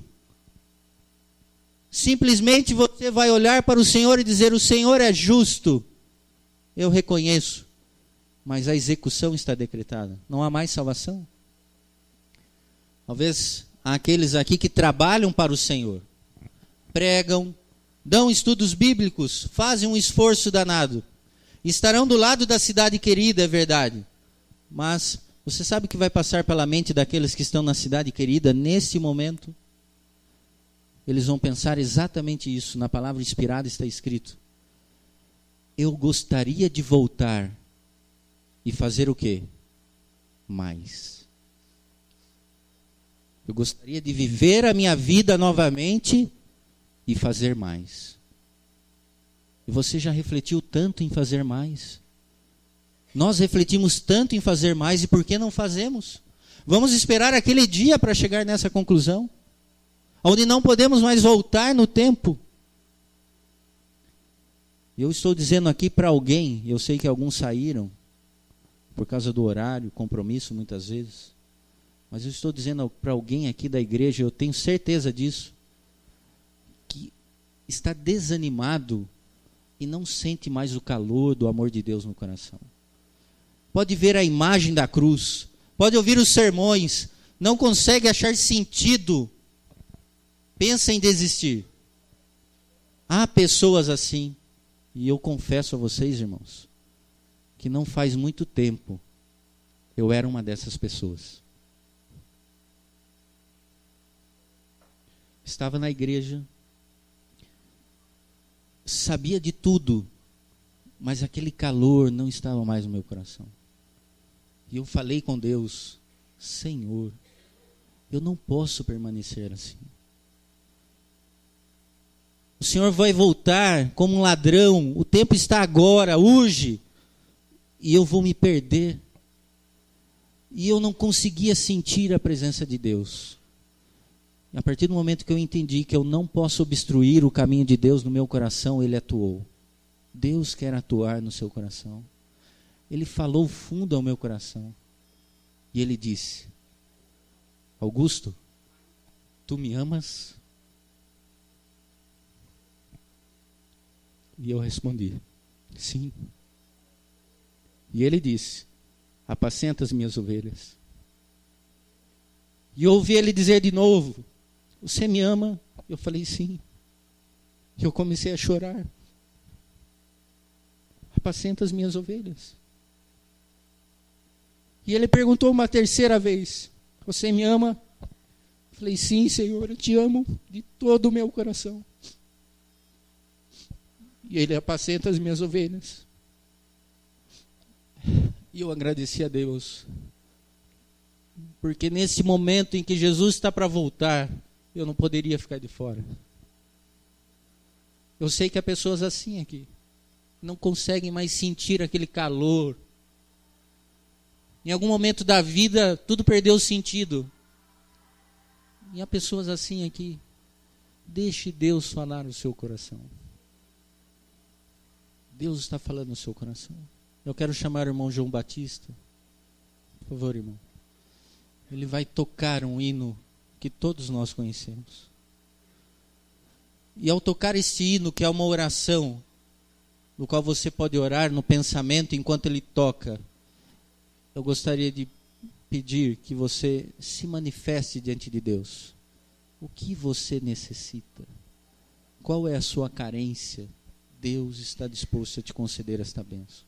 Simplesmente você vai olhar para o Senhor e dizer: o Senhor é justo. eu reconheço, mas a execução está decretada. Não há mais salvação. Talvez há aqueles aqui que trabalham para o Senhor, pregam, dão estudos bíblicos, fazem um esforço danado, estarão do lado da cidade querida, é verdade, mas você sabe o que vai passar pela mente daqueles que estão na cidade querida nesse momento? Eles vão pensar exatamente isso. Na palavra inspirada está escrito: eu gostaria de voltar e fazer o quê? Mais. Eu gostaria de viver a minha vida novamente e fazer mais. E você já refletiu tanto em fazer mais? Nós refletimos tanto em fazer mais, e por que não fazemos? Vamos esperar aquele dia para chegar nessa conclusão? Onde não podemos mais voltar no tempo? Eu estou dizendo aqui para alguém, eu sei que alguns saíram, por causa do horário, compromisso muitas vezes, mas eu estou dizendo para alguém aqui da igreja, eu tenho certeza disso, que está desanimado e não sente mais o calor do amor de Deus no coração. Pode ver a imagem da cruz, pode ouvir os sermões, não consegue achar sentido, pensa em desistir. Há pessoas assim, e eu confesso a vocês, irmãos, que não faz muito tempo eu era uma dessas pessoas. Estava na igreja, sabia de tudo, mas aquele calor não estava mais no meu coração. E eu falei com Deus: Senhor, eu não posso permanecer assim. O Senhor vai voltar como um ladrão, o tempo está agora, urge, e eu vou me perder. E eu não conseguia sentir a presença de Deus. E a partir do momento que eu entendi que eu não posso obstruir o caminho de Deus no meu coração, Ele atuou. Deus quer atuar no seu coração. Ele falou fundo ao meu coração. E Ele disse: Augusto, tu me amas? E eu respondi: sim. E Ele disse: apacenta as minhas ovelhas. E eu ouvi Ele dizer de novo: você me ama? Eu falei: sim. E eu comecei a chorar. Apacenta as minhas ovelhas. E Ele perguntou uma terceira vez: você me ama? Eu falei: sim, Senhor, eu te amo de todo o meu coração. E Ele: apacenta as minhas ovelhas. E eu agradeci a Deus, porque nesse momento em que Jesus está para voltar, eu não poderia ficar de fora. Eu sei que há pessoas assim aqui, não conseguem mais sentir aquele calor. Em algum momento da vida, tudo perdeu sentido. E há pessoas assim aqui. Deixe Deus falar no seu coração. Deus está falando no seu coração. Eu quero chamar o irmão João Batista. Por favor, irmão. Ele vai tocar um hino que todos nós conhecemos. E ao tocar este hino, que é uma oração, no qual você pode orar no pensamento enquanto ele toca, eu gostaria de pedir que você se manifeste diante de Deus. O que você necessita? Qual é a sua carência? Deus está disposto a te conceder esta bênção.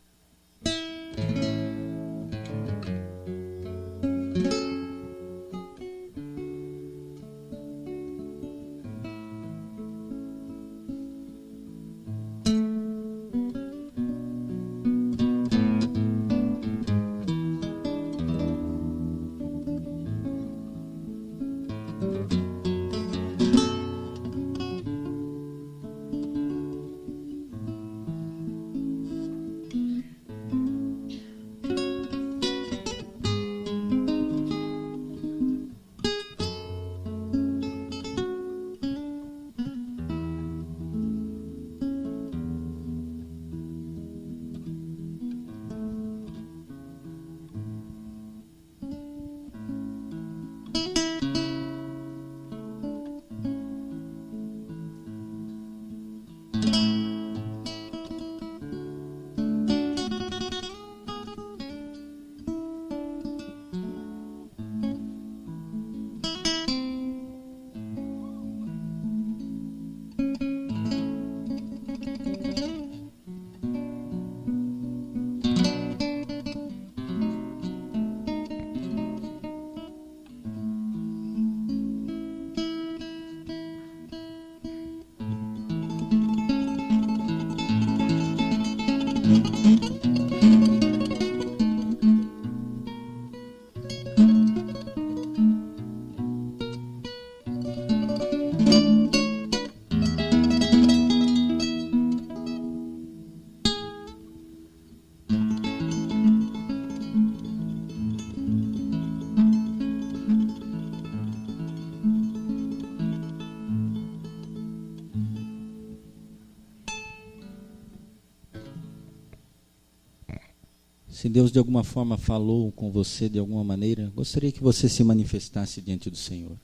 Se Deus de alguma forma falou com você de alguma maneira, gostaria que você se manifestasse diante do Senhor.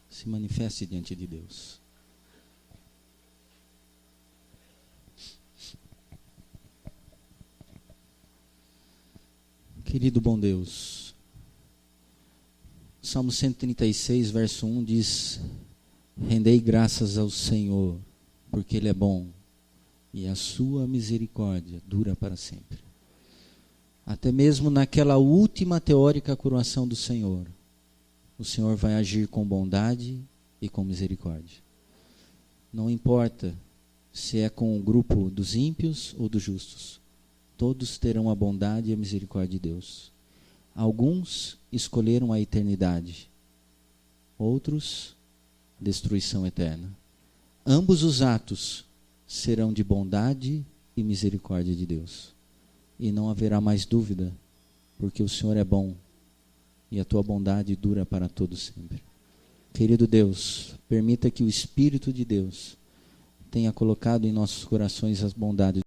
Se manifeste diante de Deus. Querido bom Deus, Salmo 136, verso 1 diz: rendei graças ao Senhor, porque Ele é bom, e a sua misericórdia dura para sempre. Até mesmo naquela última teórica coroação do Senhor, o Senhor vai agir com bondade e com misericórdia. Não importa se é com o grupo dos ímpios ou dos justos, todos terão a bondade e a misericórdia de Deus. Alguns escolheram a eternidade, outros destruição eterna. Ambos os atos serão de bondade e misericórdia de Deus. E não haverá mais dúvida, porque o Senhor é bom e a tua bondade dura para todo sempre. Querido Deus, permita que o Espírito de Deus tenha colocado em nossos corações as bondades